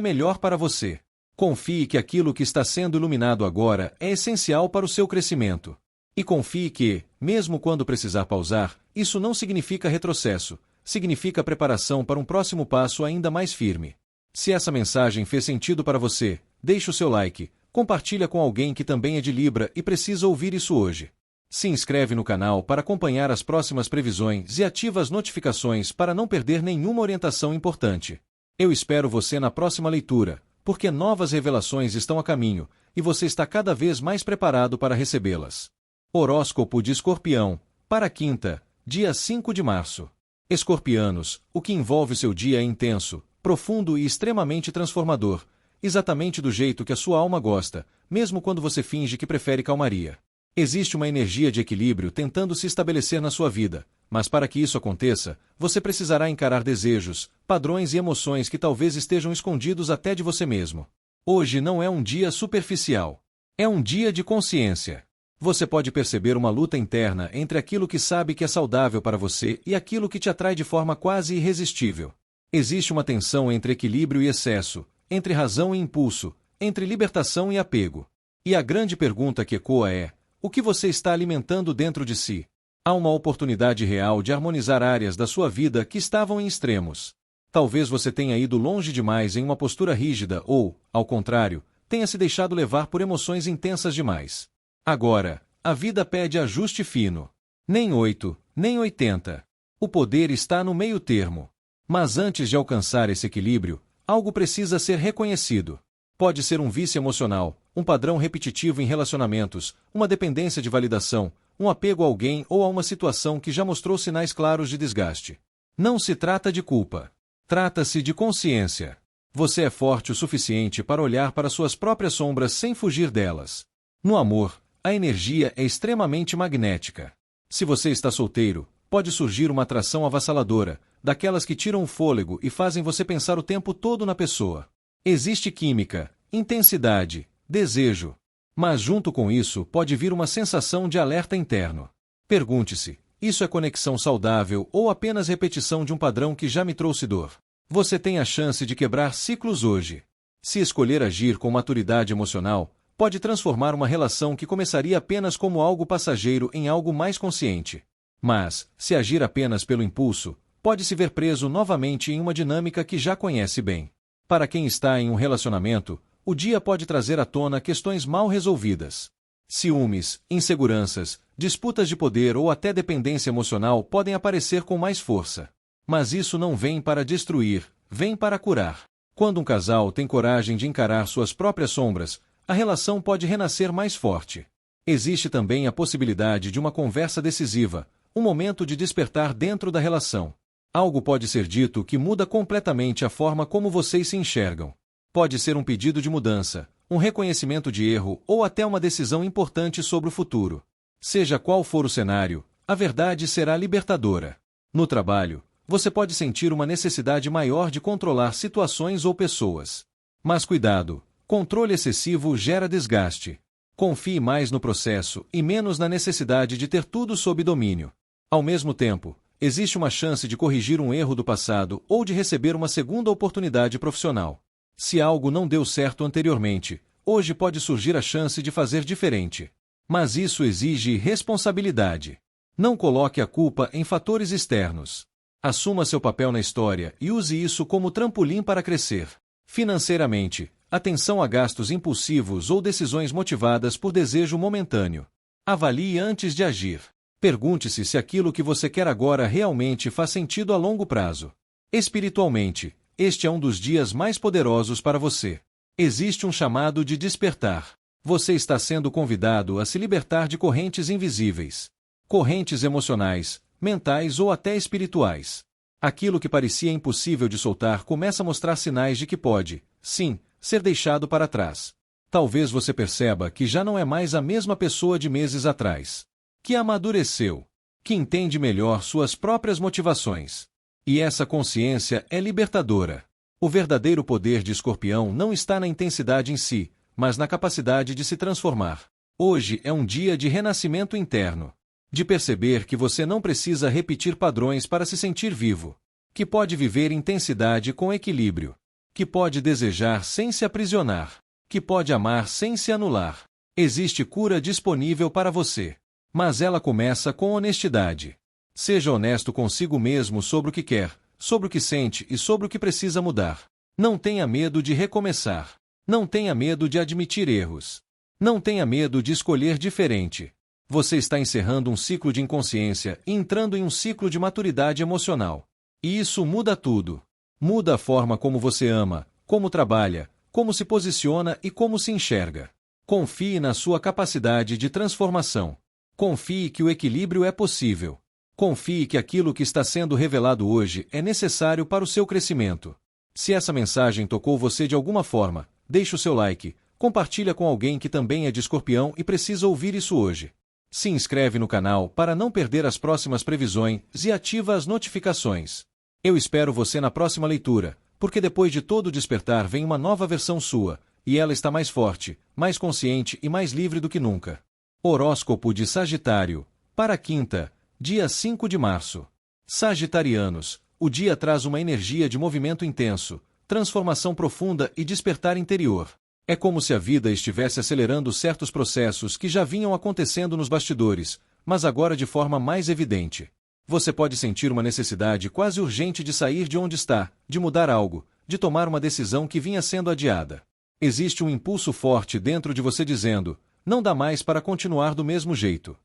melhor para você. Confie que aquilo que está sendo iluminado agora é essencial para o seu crescimento. E confie que, mesmo quando precisar pausar, isso não significa retrocesso, significa preparação para um próximo passo ainda mais firme. Se essa mensagem fez sentido para você, deixe o seu like, compartilha com alguém que também é de Libra e precisa ouvir isso hoje. Se inscreve no canal para acompanhar as próximas previsões e ativa as notificações para não perder nenhuma orientação importante. Eu espero você na próxima leitura, porque novas revelações estão a caminho, e você está cada vez mais preparado para recebê-las. Horóscopo de Escorpião, para quinta, dia 5 de março. Escorpianos, o que envolve seu dia é intenso, profundo e extremamente transformador, exatamente do jeito que a sua alma gosta, mesmo quando você finge que prefere calmaria. Existe uma energia de equilíbrio tentando se estabelecer na sua vida, mas para que isso aconteça, você precisará encarar desejos, padrões e emoções que talvez estejam escondidos até de você mesmo. Hoje não é um dia superficial. É um dia de consciência. Você pode perceber uma luta interna entre aquilo que sabe que é saudável para você e aquilo que te atrai de forma quase irresistível. Existe uma tensão entre equilíbrio e excesso, entre razão e impulso, entre libertação e apego. E a grande pergunta que ecoa é: o que você está alimentando dentro de si? Há uma oportunidade real de harmonizar áreas da sua vida que estavam em extremos. Talvez você tenha ido longe demais em uma postura rígida ou, ao contrário, tenha se deixado levar por emoções intensas demais. Agora, a vida pede ajuste fino. Nem 8, nem 80. O poder está no meio termo. Mas antes de alcançar esse equilíbrio, algo precisa ser reconhecido. Pode ser um vício emocional, um padrão repetitivo em relacionamentos, uma dependência de validação, um apego a alguém ou a uma situação que já mostrou sinais claros de desgaste. Não se trata de culpa. Trata-se de consciência. Você é forte o suficiente para olhar para suas próprias sombras sem fugir delas. No amor, a energia é extremamente magnética. Se você está solteiro, pode surgir uma atração avassaladora, daquelas que tiram o fôlego e fazem você pensar o tempo todo na pessoa. Existe química, intensidade, desejo. Mas junto com isso pode vir uma sensação de alerta interno. Pergunte-se: isso é conexão saudável ou apenas repetição de um padrão que já me trouxe dor? Você tem a chance de quebrar ciclos hoje. Se escolher agir com maturidade emocional, pode transformar uma relação que começaria apenas como algo passageiro em algo mais consciente. Mas, se agir apenas pelo impulso, pode se ver preso novamente em uma dinâmica que já conhece bem. Para quem está em um relacionamento, o dia pode trazer à tona questões mal resolvidas. Ciúmes, inseguranças, disputas de poder ou até dependência emocional podem aparecer com mais força. Mas isso não vem para destruir, vem para curar. Quando um casal tem coragem de encarar suas próprias sombras, a relação pode renascer mais forte. Existe também a possibilidade de uma conversa decisiva, um momento de despertar dentro da relação. Algo pode ser dito que muda completamente a forma como vocês se enxergam. Pode ser um pedido de mudança, um reconhecimento de erro ou até uma decisão importante sobre o futuro. Seja qual for o cenário, a verdade será libertadora. No trabalho, você pode sentir uma necessidade maior de controlar situações ou pessoas. Mas cuidado, controle excessivo gera desgaste. Confie mais no processo e menos na necessidade de ter tudo sob domínio. Ao mesmo tempo, existe uma chance de corrigir um erro do passado ou de receber uma segunda oportunidade profissional. Se algo não deu certo anteriormente, hoje pode surgir a chance de fazer diferente. Mas isso exige responsabilidade. Não coloque a culpa em fatores externos. Assuma seu papel na história e use isso como trampolim para crescer. Financeiramente, atenção a gastos impulsivos ou decisões motivadas por desejo momentâneo. Avalie antes de agir. Pergunte-se se aquilo que você quer agora realmente faz sentido a longo prazo. Espiritualmente, este é um dos dias mais poderosos para você. Existe um chamado de despertar. Você está sendo convidado a se libertar de correntes invisíveis. Correntes emocionais, mentais ou até espirituais. Aquilo que parecia impossível de soltar começa a mostrar sinais de que pode, sim, ser deixado para trás. Talvez você perceba que já não é mais a mesma pessoa de meses atrás. Que amadureceu. Que entende melhor suas próprias motivações. E essa consciência é libertadora. O verdadeiro poder de Escorpião não está na intensidade em si, mas na capacidade de se transformar. Hoje é um dia de renascimento interno. De perceber que você não precisa repetir padrões para se sentir vivo. Que pode viver intensidade com equilíbrio. Que pode desejar sem se aprisionar. Que pode amar sem se anular. Existe cura disponível para você. Mas ela começa com honestidade. Seja honesto consigo mesmo sobre o que quer, sobre o que sente e sobre o que precisa mudar. Não tenha medo de recomeçar. Não tenha medo de admitir erros. Não tenha medo de escolher diferente. Você está encerrando um ciclo de inconsciência e entrando em um ciclo de maturidade emocional. E isso muda tudo. Muda a forma como você ama, como trabalha, como se posiciona e como se enxerga. Confie na sua capacidade de transformação. Confie que o equilíbrio é possível. Confie que aquilo que está sendo revelado hoje é necessário para o seu crescimento. Se essa mensagem tocou você de alguma forma, deixe o seu like, compartilha com alguém que também é de Escorpião e precisa ouvir isso hoje. Se inscreve no canal para não perder as próximas previsões e ativa as notificações. Eu espero você na próxima leitura, porque depois de todo despertar vem uma nova versão sua, e ela está mais forte, mais consciente e mais livre do que nunca. Horóscopo de Sagitário, para quinta, dia 5 de março. Sagitarianos, o dia traz uma energia de movimento intenso, transformação profunda e despertar interior. É como se a vida estivesse acelerando certos processos que já vinham acontecendo nos bastidores, mas agora de forma mais evidente. Você pode sentir uma necessidade quase urgente de sair de onde está, de mudar algo, de tomar uma decisão que vinha sendo adiada. Existe um impulso forte dentro de você dizendo, não dá mais para continuar do mesmo jeito.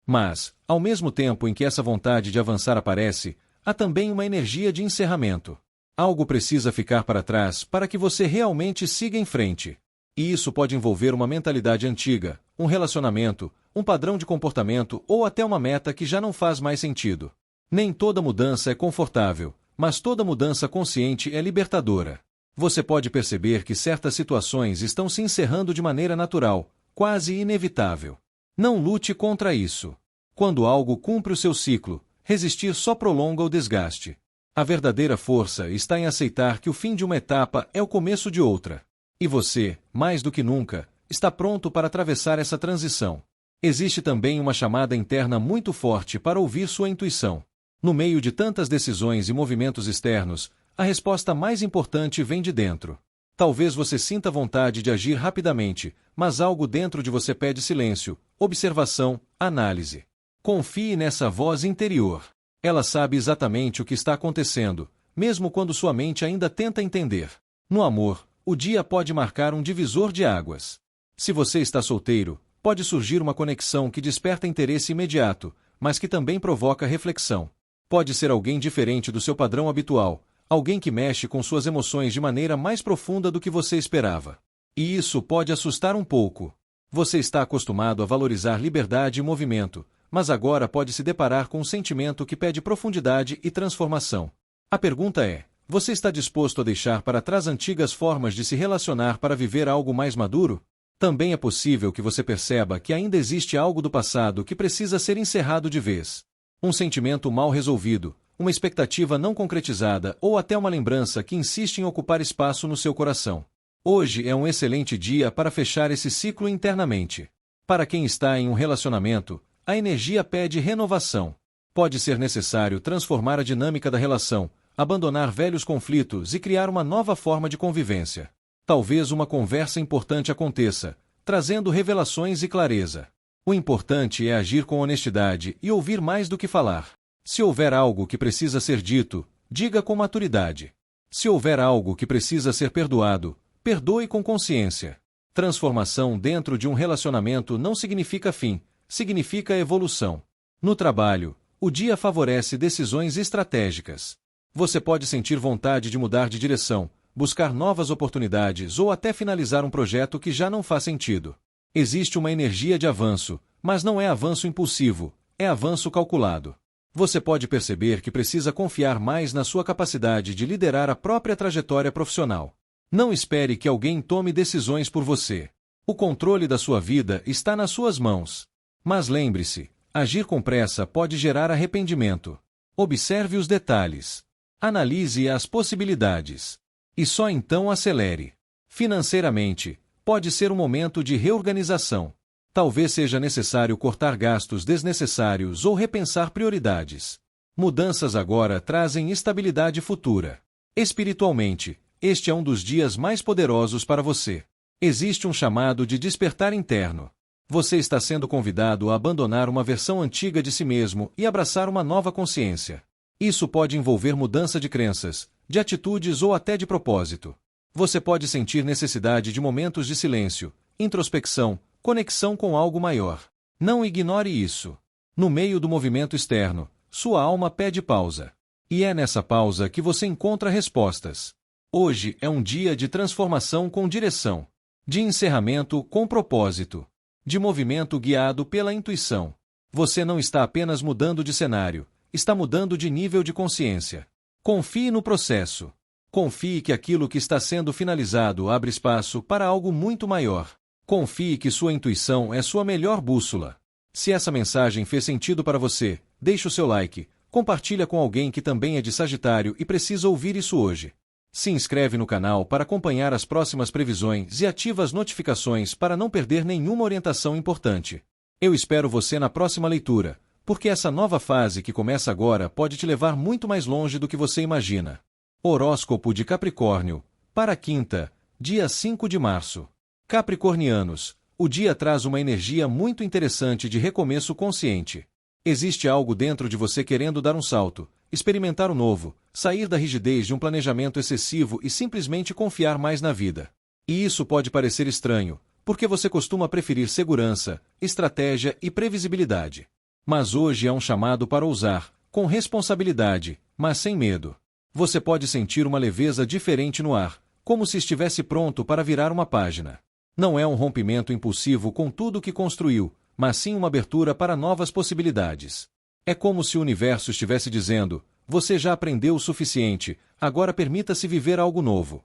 Mas, ao mesmo tempo em que essa vontade de avançar aparece, há também uma energia de encerramento. Algo precisa ficar para trás para que você realmente siga em frente. E isso pode envolver uma mentalidade antiga, um relacionamento, um padrão de comportamento ou até uma meta que já não faz mais sentido. Nem toda mudança é confortável, mas toda mudança consciente é libertadora. Você pode perceber que certas situações estão se encerrando de maneira natural, quase inevitável. Não lute contra isso. Quando algo cumpre o seu ciclo, resistir só prolonga o desgaste. A verdadeira força está em aceitar que o fim de uma etapa é o começo de outra. E você, mais do que nunca, está pronto para atravessar essa transição. Existe também uma chamada interna muito forte para ouvir sua intuição. No meio de tantas decisões e movimentos externos, a resposta mais importante vem de dentro. Talvez você sinta vontade de agir rapidamente, mas algo dentro de você pede silêncio, observação, análise. Confie nessa voz interior. Ela sabe exatamente o que está acontecendo, mesmo quando sua mente ainda tenta entender. No amor, o dia pode marcar um divisor de águas. Se você está solteiro, pode surgir uma conexão que desperta interesse imediato, mas que também provoca reflexão. Pode ser alguém diferente do seu padrão habitual, alguém que mexe com suas emoções de maneira mais profunda do que você esperava. E isso pode assustar um pouco. Você está acostumado a valorizar liberdade e movimento, mas agora pode se deparar com um sentimento que pede profundidade e transformação. A pergunta é, você está disposto a deixar para trás antigas formas de se relacionar para viver algo mais maduro? Também é possível que você perceba que ainda existe algo do passado que precisa ser encerrado de vez. Um sentimento mal resolvido, uma expectativa não concretizada ou até uma lembrança que insiste em ocupar espaço no seu coração. Hoje é um excelente dia para fechar esse ciclo internamente. Para quem está em um relacionamento, a energia pede renovação. Pode ser necessário transformar a dinâmica da relação, abandonar velhos conflitos e criar uma nova forma de convivência. Talvez uma conversa importante aconteça, trazendo revelações e clareza. O importante é agir com honestidade e ouvir mais do que falar. Se houver algo que precisa ser dito, diga com maturidade. Se houver algo que precisa ser perdoado, perdoe com consciência. Transformação dentro de um relacionamento não significa fim, significa evolução. No trabalho, o dia favorece decisões estratégicas. Você pode sentir vontade de mudar de direção, buscar novas oportunidades ou até finalizar um projeto que já não faz sentido. Existe uma energia de avanço, mas não é avanço impulsivo, é avanço calculado. Você pode perceber que precisa confiar mais na sua capacidade de liderar a própria trajetória profissional. Não espere que alguém tome decisões por você. O controle da sua vida está nas suas mãos. Mas lembre-se, agir com pressa pode gerar arrependimento. Observe os detalhes. Analise as possibilidades. E só então acelere. Financeiramente, pode ser um momento de reorganização. Talvez seja necessário cortar gastos desnecessários ou repensar prioridades. Mudanças agora trazem estabilidade futura. Espiritualmente, este é um dos dias mais poderosos para você. Existe um chamado de despertar interno. Você está sendo convidado a abandonar uma versão antiga de si mesmo e abraçar uma nova consciência. Isso pode envolver mudança de crenças, de atitudes ou até de propósito. Você pode sentir necessidade de momentos de silêncio, introspecção, conexão com algo maior. Não ignore isso. No meio do movimento externo, sua alma pede pausa. E é nessa pausa que você encontra respostas. Hoje é um dia de transformação com direção, de encerramento com propósito, de movimento guiado pela intuição. Você não está apenas mudando de cenário, está mudando de nível de consciência. Confie no processo. Confie que aquilo que está sendo finalizado abre espaço para algo muito maior. Confie que sua intuição é sua melhor bússola. Se essa mensagem fez sentido para você, deixe o seu like, compartilha com alguém que também é de Sagitário e precisa ouvir isso hoje. Se inscreve no canal para acompanhar as próximas previsões e ativa as notificações para não perder nenhuma orientação importante. Eu espero você na próxima leitura, porque essa nova fase que começa agora pode te levar muito mais longe do que você imagina. Horóscopo de Capricórnio, para quinta, dia 5 de março. Capricornianos, o dia traz uma energia muito interessante de recomeço consciente. Existe algo dentro de você querendo dar um salto, experimentar o novo, sair da rigidez de um planejamento excessivo e simplesmente confiar mais na vida. E isso pode parecer estranho, porque você costuma preferir segurança, estratégia e previsibilidade. Mas hoje é um chamado para ousar, com responsabilidade, mas sem medo. Você pode sentir uma leveza diferente no ar, como se estivesse pronto para virar uma página. Não é um rompimento impulsivo com tudo o que construiu, mas sim uma abertura para novas possibilidades. É como se o universo estivesse dizendo: você já aprendeu o suficiente, agora permita-se viver algo novo.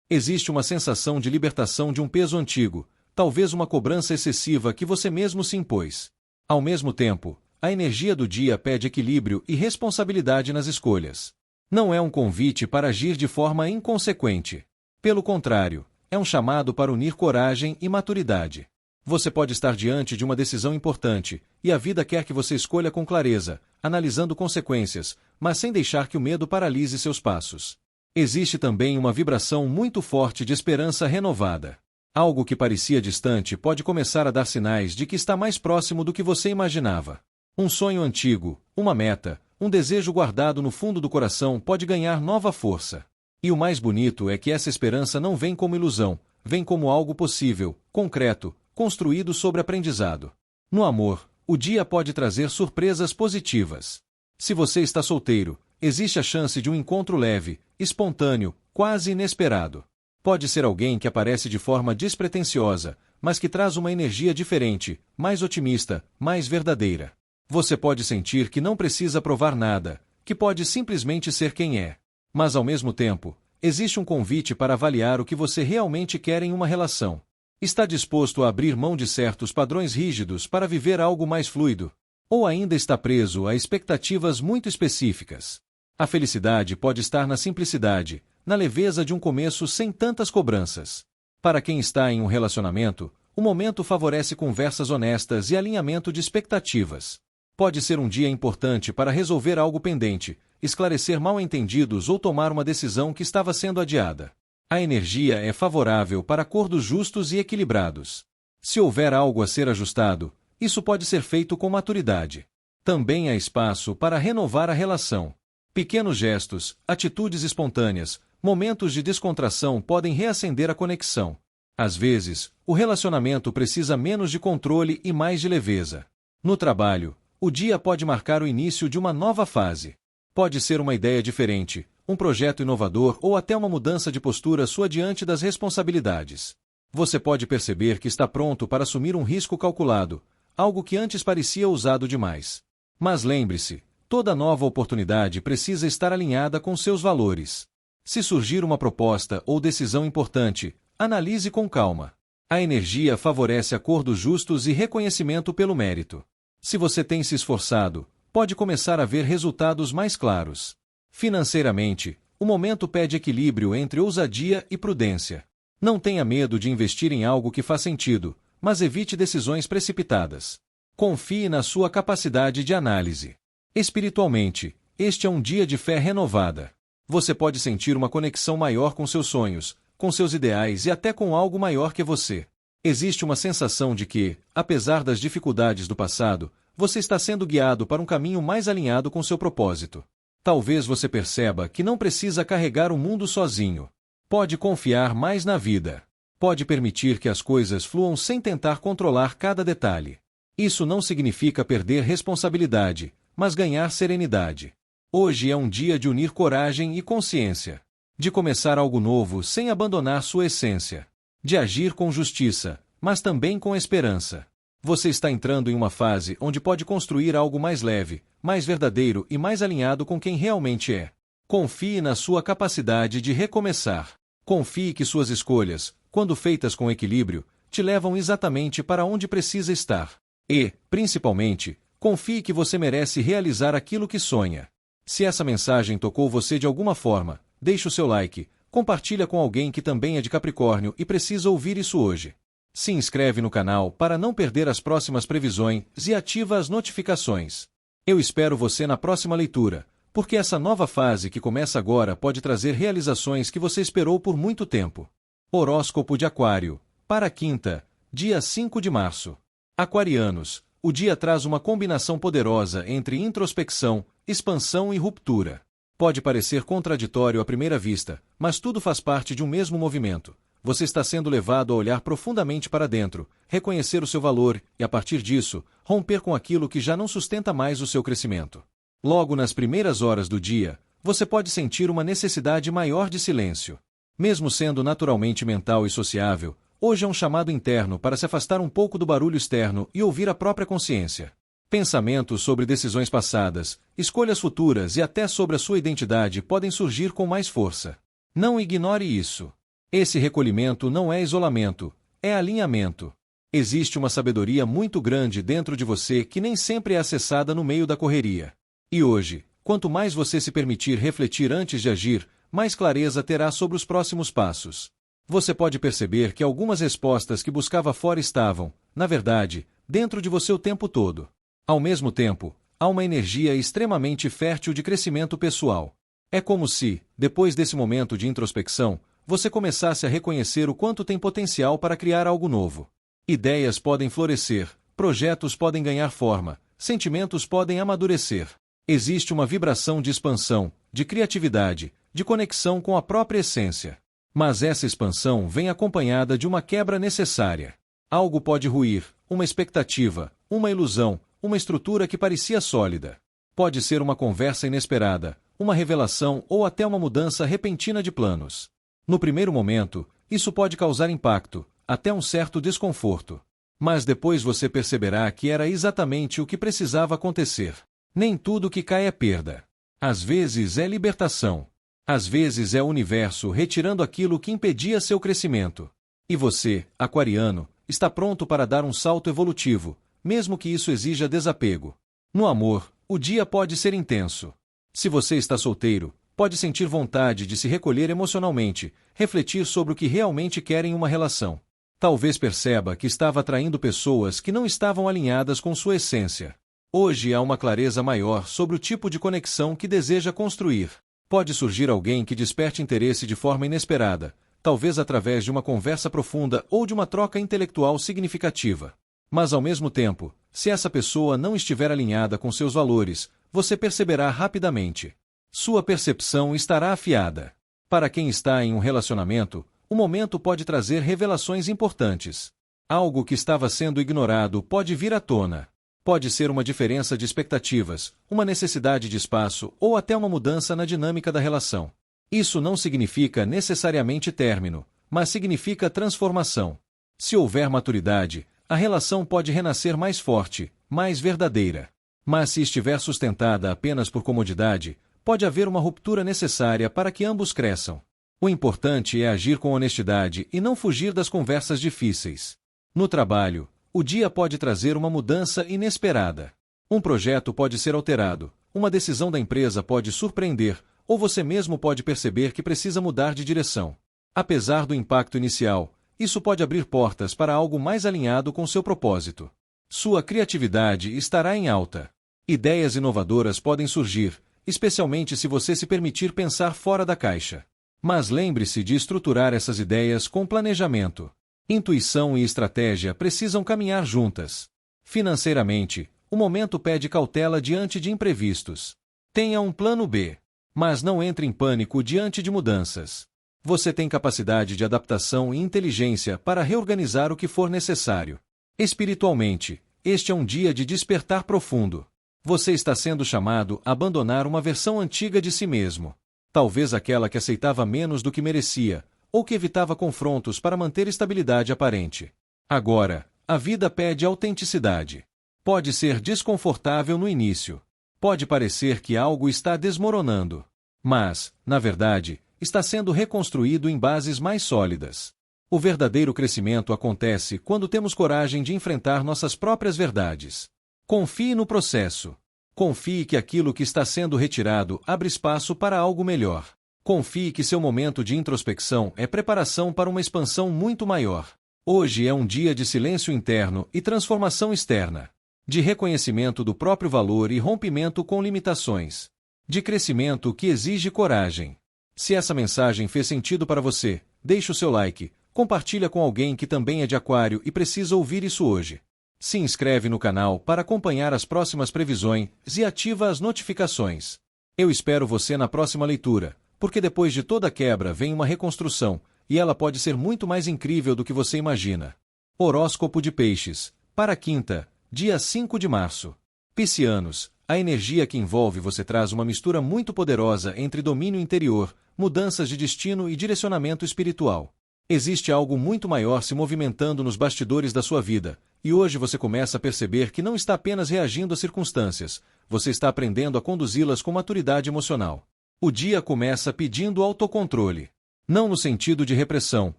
Existe uma sensação de libertação de um peso antigo, talvez uma cobrança excessiva que você mesmo se impôs. Ao mesmo tempo, a energia do dia pede equilíbrio e responsabilidade nas escolhas. Não é um convite para agir de forma inconsequente. Pelo contrário, é um chamado para unir coragem e maturidade. Você pode estar diante de uma decisão importante, e a vida quer que você escolha com clareza, analisando consequências, mas sem deixar que o medo paralise seus passos. Existe também uma vibração muito forte de esperança renovada. Algo que parecia distante pode começar a dar sinais de que está mais próximo do que você imaginava. Um sonho antigo, uma meta, um desejo guardado no fundo do coração pode ganhar nova força. E o mais bonito é que essa esperança não vem como ilusão, vem como algo possível, concreto, construído sobre aprendizado. No amor, o dia pode trazer surpresas positivas. Se você está solteiro, existe a chance de um encontro leve, espontâneo, quase inesperado. Pode ser alguém que aparece de forma despretensiosa, mas que traz uma energia diferente, mais otimista, mais verdadeira. Você pode sentir que não precisa provar nada, que pode simplesmente ser quem é. Mas ao mesmo tempo, existe um convite para avaliar o que você realmente quer em uma relação. Está disposto a abrir mão de certos padrões rígidos para viver algo mais fluido? Ou ainda está preso a expectativas muito específicas? A felicidade pode estar na simplicidade, na leveza de um começo sem tantas cobranças. Para quem está em um relacionamento, o momento favorece conversas honestas e alinhamento de expectativas. Pode ser um dia importante para resolver algo pendente, esclarecer mal-entendidos ou tomar uma decisão que estava sendo adiada. A energia é favorável para acordos justos e equilibrados. Se houver algo a ser ajustado, isso pode ser feito com maturidade. Também há espaço para renovar a relação. Pequenos gestos, atitudes espontâneas, momentos de descontração podem reacender a conexão. Às vezes, o relacionamento precisa menos de controle e mais de leveza. No trabalho, o dia pode marcar o início de uma nova fase. Pode ser uma ideia diferente, um projeto inovador ou até uma mudança de postura sua diante das responsabilidades. Você pode perceber que está pronto para assumir um risco calculado, algo que antes parecia ousado demais. Mas lembre-se, toda nova oportunidade precisa estar alinhada com seus valores. Se surgir uma proposta ou decisão importante, analise com calma. A energia favorece acordos justos e reconhecimento pelo mérito. Se você tem se esforçado, pode começar a ver resultados mais claros. Financeiramente, o momento pede equilíbrio entre ousadia e prudência. Não tenha medo de investir em algo que faz sentido, mas evite decisões precipitadas. Confie na sua capacidade de análise. Espiritualmente, este é um dia de fé renovada. Você pode sentir uma conexão maior com seus sonhos, com seus ideais e até com algo maior que você. Existe uma sensação de que, apesar das dificuldades do passado, você está sendo guiado para um caminho mais alinhado com seu propósito. Talvez você perceba que não precisa carregar o mundo sozinho. Pode confiar mais na vida. Pode permitir que as coisas fluam sem tentar controlar cada detalhe. Isso não significa perder responsabilidade, mas ganhar serenidade. Hoje é um dia de unir coragem e consciência. De começar algo novo sem abandonar sua essência. De agir com justiça, mas também com esperança. Você está entrando em uma fase onde pode construir algo mais leve, mais verdadeiro e mais alinhado com quem realmente é. Confie na sua capacidade de recomeçar. Confie que suas escolhas, quando feitas com equilíbrio, te levam exatamente para onde precisa estar. E, principalmente, confie que você merece realizar aquilo que sonha. Se essa mensagem tocou você de alguma forma, deixe o seu like, compartilha com alguém que também é de Capricórnio e precisa ouvir isso hoje. Se inscreve no canal para não perder as próximas previsões e ativa as notificações. Eu espero você na próxima leitura, porque essa nova fase que começa agora pode trazer realizações que você esperou por muito tempo. Horóscopo de Aquário, para quinta, dia 5 de março. Aquarianos, o dia traz uma combinação poderosa entre introspecção, expansão e ruptura. Pode parecer contraditório à primeira vista, mas tudo faz parte de um mesmo movimento. Você está sendo levado a olhar profundamente para dentro, reconhecer o seu valor e, a partir disso, romper com aquilo que já não sustenta mais o seu crescimento. Logo nas primeiras horas do dia, você pode sentir uma necessidade maior de silêncio. Mesmo sendo naturalmente mental e sociável, hoje é um chamado interno para se afastar um pouco do barulho externo e ouvir a própria consciência. Pensamentos sobre decisões passadas, escolhas futuras e até sobre a sua identidade podem surgir com mais força. Não ignore isso. Esse recolhimento não é isolamento, é alinhamento. Existe uma sabedoria muito grande dentro de você que nem sempre é acessada no meio da correria. E hoje, quanto mais você se permitir refletir antes de agir, mais clareza terá sobre os próximos passos. Você pode perceber que algumas respostas que buscava fora estavam, na verdade, dentro de você o tempo todo. Ao mesmo tempo, há uma energia extremamente fértil de crescimento pessoal. É como se, depois desse momento de introspecção, você começasse a reconhecer o quanto tem potencial para criar algo novo. Ideias podem florescer, projetos podem ganhar forma, sentimentos podem amadurecer. Existe uma vibração de expansão, de criatividade, de conexão com a própria essência. Mas essa expansão vem acompanhada de uma quebra necessária. Algo pode ruir, uma expectativa, uma ilusão, uma estrutura que parecia sólida. Pode ser uma conversa inesperada, uma revelação ou até uma mudança repentina de planos. No primeiro momento, isso pode causar impacto, até um certo desconforto. Mas depois você perceberá que era exatamente o que precisava acontecer. Nem tudo que cai é perda. Às vezes é libertação. Às vezes é o universo retirando aquilo que impedia seu crescimento. E você, aquariano, está pronto para dar um salto evolutivo, mesmo que isso exija desapego. No amor, o dia pode ser intenso. Se você está solteiro, pode sentir vontade de se recolher emocionalmente, refletir sobre o que realmente quer em uma relação. Talvez perceba que estava atraindo pessoas que não estavam alinhadas com sua essência. Hoje há uma clareza maior sobre o tipo de conexão que deseja construir. Pode surgir alguém que desperte interesse de forma inesperada, talvez através de uma conversa profunda ou de uma troca intelectual significativa. Mas ao mesmo tempo, se essa pessoa não estiver alinhada com seus valores, você perceberá rapidamente. Sua percepção estará afiada. Para quem está em um relacionamento, o momento pode trazer revelações importantes. Algo que estava sendo ignorado pode vir à tona. Pode ser uma diferença de expectativas, uma necessidade de espaço ou até uma mudança na dinâmica da relação. Isso não significa necessariamente término, mas significa transformação. Se houver maturidade, a relação pode renascer mais forte, mais verdadeira. Mas se estiver sustentada apenas por comodidade, pode haver uma ruptura necessária para que ambos cresçam. O importante é agir com honestidade e não fugir das conversas difíceis. No trabalho, o dia pode trazer uma mudança inesperada. Um projeto pode ser alterado, uma decisão da empresa pode surpreender, ou você mesmo pode perceber que precisa mudar de direção. Apesar do impacto inicial, isso pode abrir portas para algo mais alinhado com seu propósito. Sua criatividade estará em alta. Ideias inovadoras podem surgir, especialmente se você se permitir pensar fora da caixa. Mas lembre-se de estruturar essas ideias com planejamento. Intuição e estratégia precisam caminhar juntas. Financeiramente, o momento pede cautela diante de imprevistos. Tenha um plano B. Mas não entre em pânico diante de mudanças. Você tem capacidade de adaptação e inteligência para reorganizar o que for necessário. Espiritualmente, este é um dia de despertar profundo. Você está sendo chamado a abandonar uma versão antiga de si mesmo. Talvez aquela que aceitava menos do que merecia, ou que evitava confrontos para manter estabilidade aparente. Agora, a vida pede autenticidade. Pode ser desconfortável no início. Pode parecer que algo está desmoronando. Mas, na verdade, está sendo reconstruído em bases mais sólidas. O verdadeiro crescimento acontece quando temos coragem de enfrentar nossas próprias verdades. Confie no processo. Confie que aquilo que está sendo retirado abre espaço para algo melhor. Confie que seu momento de introspecção é preparação para uma expansão muito maior. Hoje é um dia de silêncio interno e transformação externa. De reconhecimento do próprio valor e rompimento com limitações. De crescimento que exige coragem. Se essa mensagem fez sentido para você, deixe o seu like, compartilha com alguém que também é de Aquário e precisa ouvir isso hoje. Se inscreve no canal para acompanhar as próximas previsões e ativa as notificações. Eu espero você na próxima leitura, porque depois de toda quebra vem uma reconstrução, e ela pode ser muito mais incrível do que você imagina. Horóscopo de Peixes, para quinta, dia 5 de março. Piscianos, a energia que envolve você traz uma mistura muito poderosa entre domínio interior, mudanças de destino e direcionamento espiritual. Existe algo muito maior se movimentando nos bastidores da sua vida, e hoje você começa a perceber que não está apenas reagindo às circunstâncias, você está aprendendo a conduzi-las com maturidade emocional. O dia começa pedindo autocontrole. Não no sentido de repressão,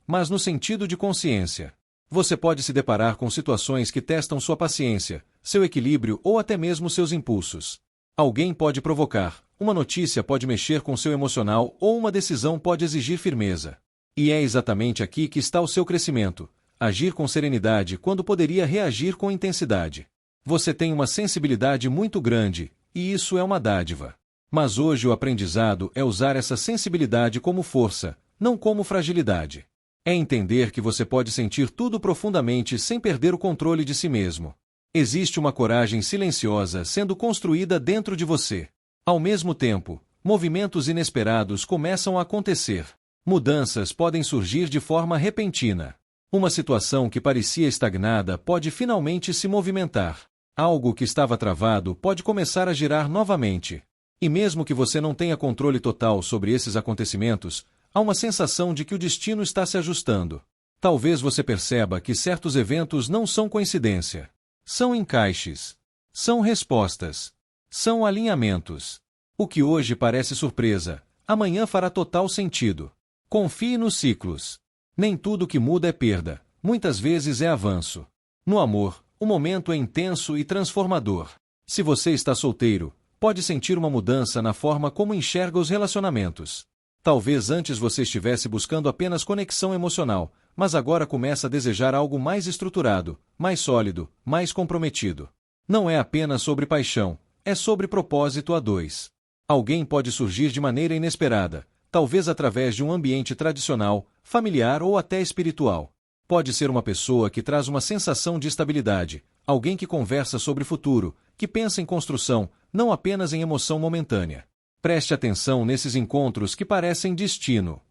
mas no sentido de consciência. Você pode se deparar com situações que testam sua paciência, seu equilíbrio ou até mesmo seus impulsos. Alguém pode provocar, uma notícia pode mexer com seu emocional ou uma decisão pode exigir firmeza. E é exatamente aqui que está o seu crescimento. Agir com serenidade quando poderia reagir com intensidade. Você tem uma sensibilidade muito grande, e isso é uma dádiva. Mas hoje o aprendizado é usar essa sensibilidade como força, não como fragilidade. É entender que você pode sentir tudo profundamente sem perder o controle de si mesmo. Existe uma coragem silenciosa sendo construída dentro de você. Ao mesmo tempo, movimentos inesperados começam a acontecer. Mudanças podem surgir de forma repentina. Uma situação que parecia estagnada pode finalmente se movimentar. Algo que estava travado pode começar a girar novamente. E mesmo que você não tenha controle total sobre esses acontecimentos, há uma sensação de que o destino está se ajustando. Talvez você perceba que certos eventos não são coincidência. São encaixes. São respostas. São alinhamentos. O que hoje parece surpresa, amanhã fará total sentido. Confie nos ciclos. Nem tudo que muda é perda, muitas vezes é avanço. No amor, o momento é intenso e transformador. Se você está solteiro, pode sentir uma mudança na forma como enxerga os relacionamentos. Talvez antes você estivesse buscando apenas conexão emocional, mas agora começa a desejar algo mais estruturado, mais sólido, mais comprometido. Não é apenas sobre paixão, é sobre propósito a dois. Alguém pode surgir de maneira inesperada, talvez através de um ambiente tradicional, familiar ou até espiritual. Pode ser uma pessoa que traz uma sensação de estabilidade, alguém que conversa sobre futuro, que pensa em construção, não apenas em emoção momentânea. Preste atenção nesses encontros que parecem destino.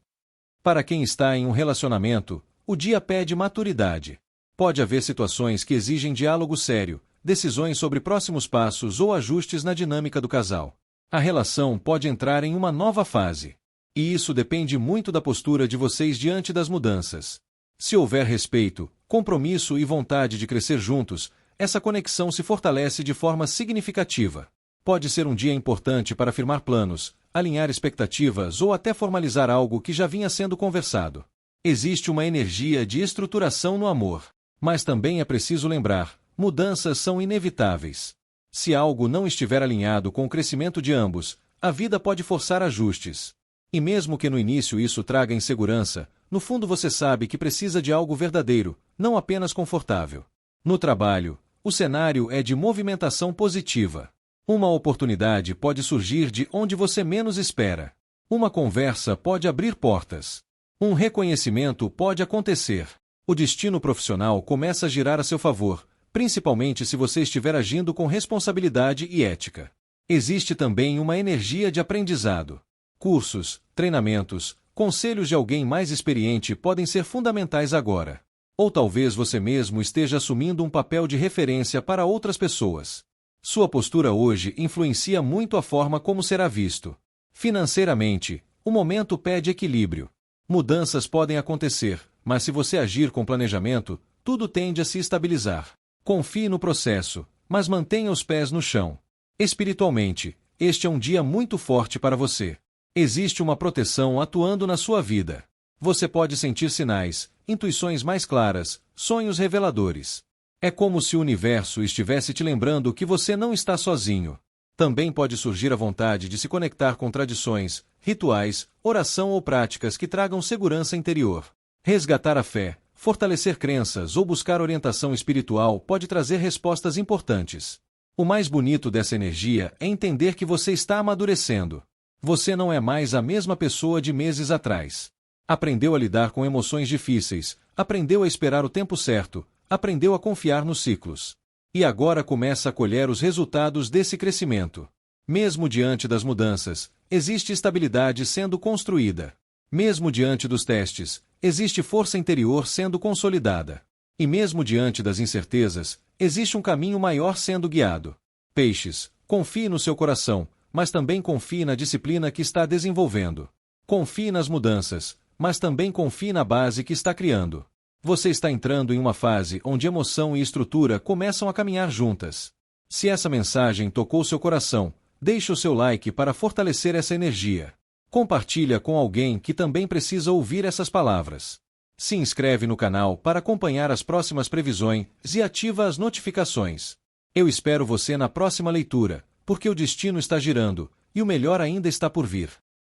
Para quem está em um relacionamento, o dia pede maturidade. Pode haver situações que exigem diálogo sério, decisões sobre próximos passos ou ajustes na dinâmica do casal. A relação pode entrar em uma nova fase. E isso depende muito da postura de vocês diante das mudanças. Se houver respeito, compromisso e vontade de crescer juntos, essa conexão se fortalece de forma significativa. Pode ser um dia importante para firmar planos, alinhar expectativas ou até formalizar algo que já vinha sendo conversado. Existe uma energia de estruturação no amor. Mas também é preciso lembrar, mudanças são inevitáveis. Se algo não estiver alinhado com o crescimento de ambos, a vida pode forçar ajustes. E mesmo que no início isso traga insegurança, no fundo você sabe que precisa de algo verdadeiro, não apenas confortável. No trabalho, o cenário é de movimentação positiva. Uma oportunidade pode surgir de onde você menos espera. Uma conversa pode abrir portas. Um reconhecimento pode acontecer. O destino profissional começa a girar a seu favor, principalmente se você estiver agindo com responsabilidade e ética. Existe também uma energia de aprendizado. Cursos, treinamentos, conselhos de alguém mais experiente podem ser fundamentais agora. Ou talvez você mesmo esteja assumindo um papel de referência para outras pessoas. Sua postura hoje influencia muito a forma como será visto. Financeiramente, o momento pede equilíbrio. Mudanças podem acontecer, mas se você agir com planejamento, tudo tende a se estabilizar. Confie no processo, mas mantenha os pés no chão. Espiritualmente, este é um dia muito forte para você. Existe uma proteção atuando na sua vida. Você pode sentir sinais, intuições mais claras, sonhos reveladores. É como se o universo estivesse te lembrando que você não está sozinho. Também pode surgir a vontade de se conectar com tradições, rituais, oração ou práticas que tragam segurança interior. Resgatar a fé, fortalecer crenças ou buscar orientação espiritual pode trazer respostas importantes. O mais bonito dessa energia é entender que você está amadurecendo. Você não é mais a mesma pessoa de meses atrás. Aprendeu a lidar com emoções difíceis, aprendeu a esperar o tempo certo, aprendeu a confiar nos ciclos. E agora começa a colher os resultados desse crescimento. Mesmo diante das mudanças, existe estabilidade sendo construída. Mesmo diante dos testes, existe força interior sendo consolidada. E mesmo diante das incertezas, existe um caminho maior sendo guiado. Peixes, confie no seu coração, mas também confie na disciplina que está desenvolvendo. Confie nas mudanças, mas também confie na base que está criando. Você está entrando em uma fase onde emoção e estrutura começam a caminhar juntas. Se essa mensagem tocou seu coração, deixe o seu like para fortalecer essa energia. Compartilha com alguém que também precisa ouvir essas palavras. Se inscreve no canal para acompanhar as próximas previsões e ativa as notificações. Eu espero você na próxima leitura, porque o destino está girando, e o melhor ainda está por vir.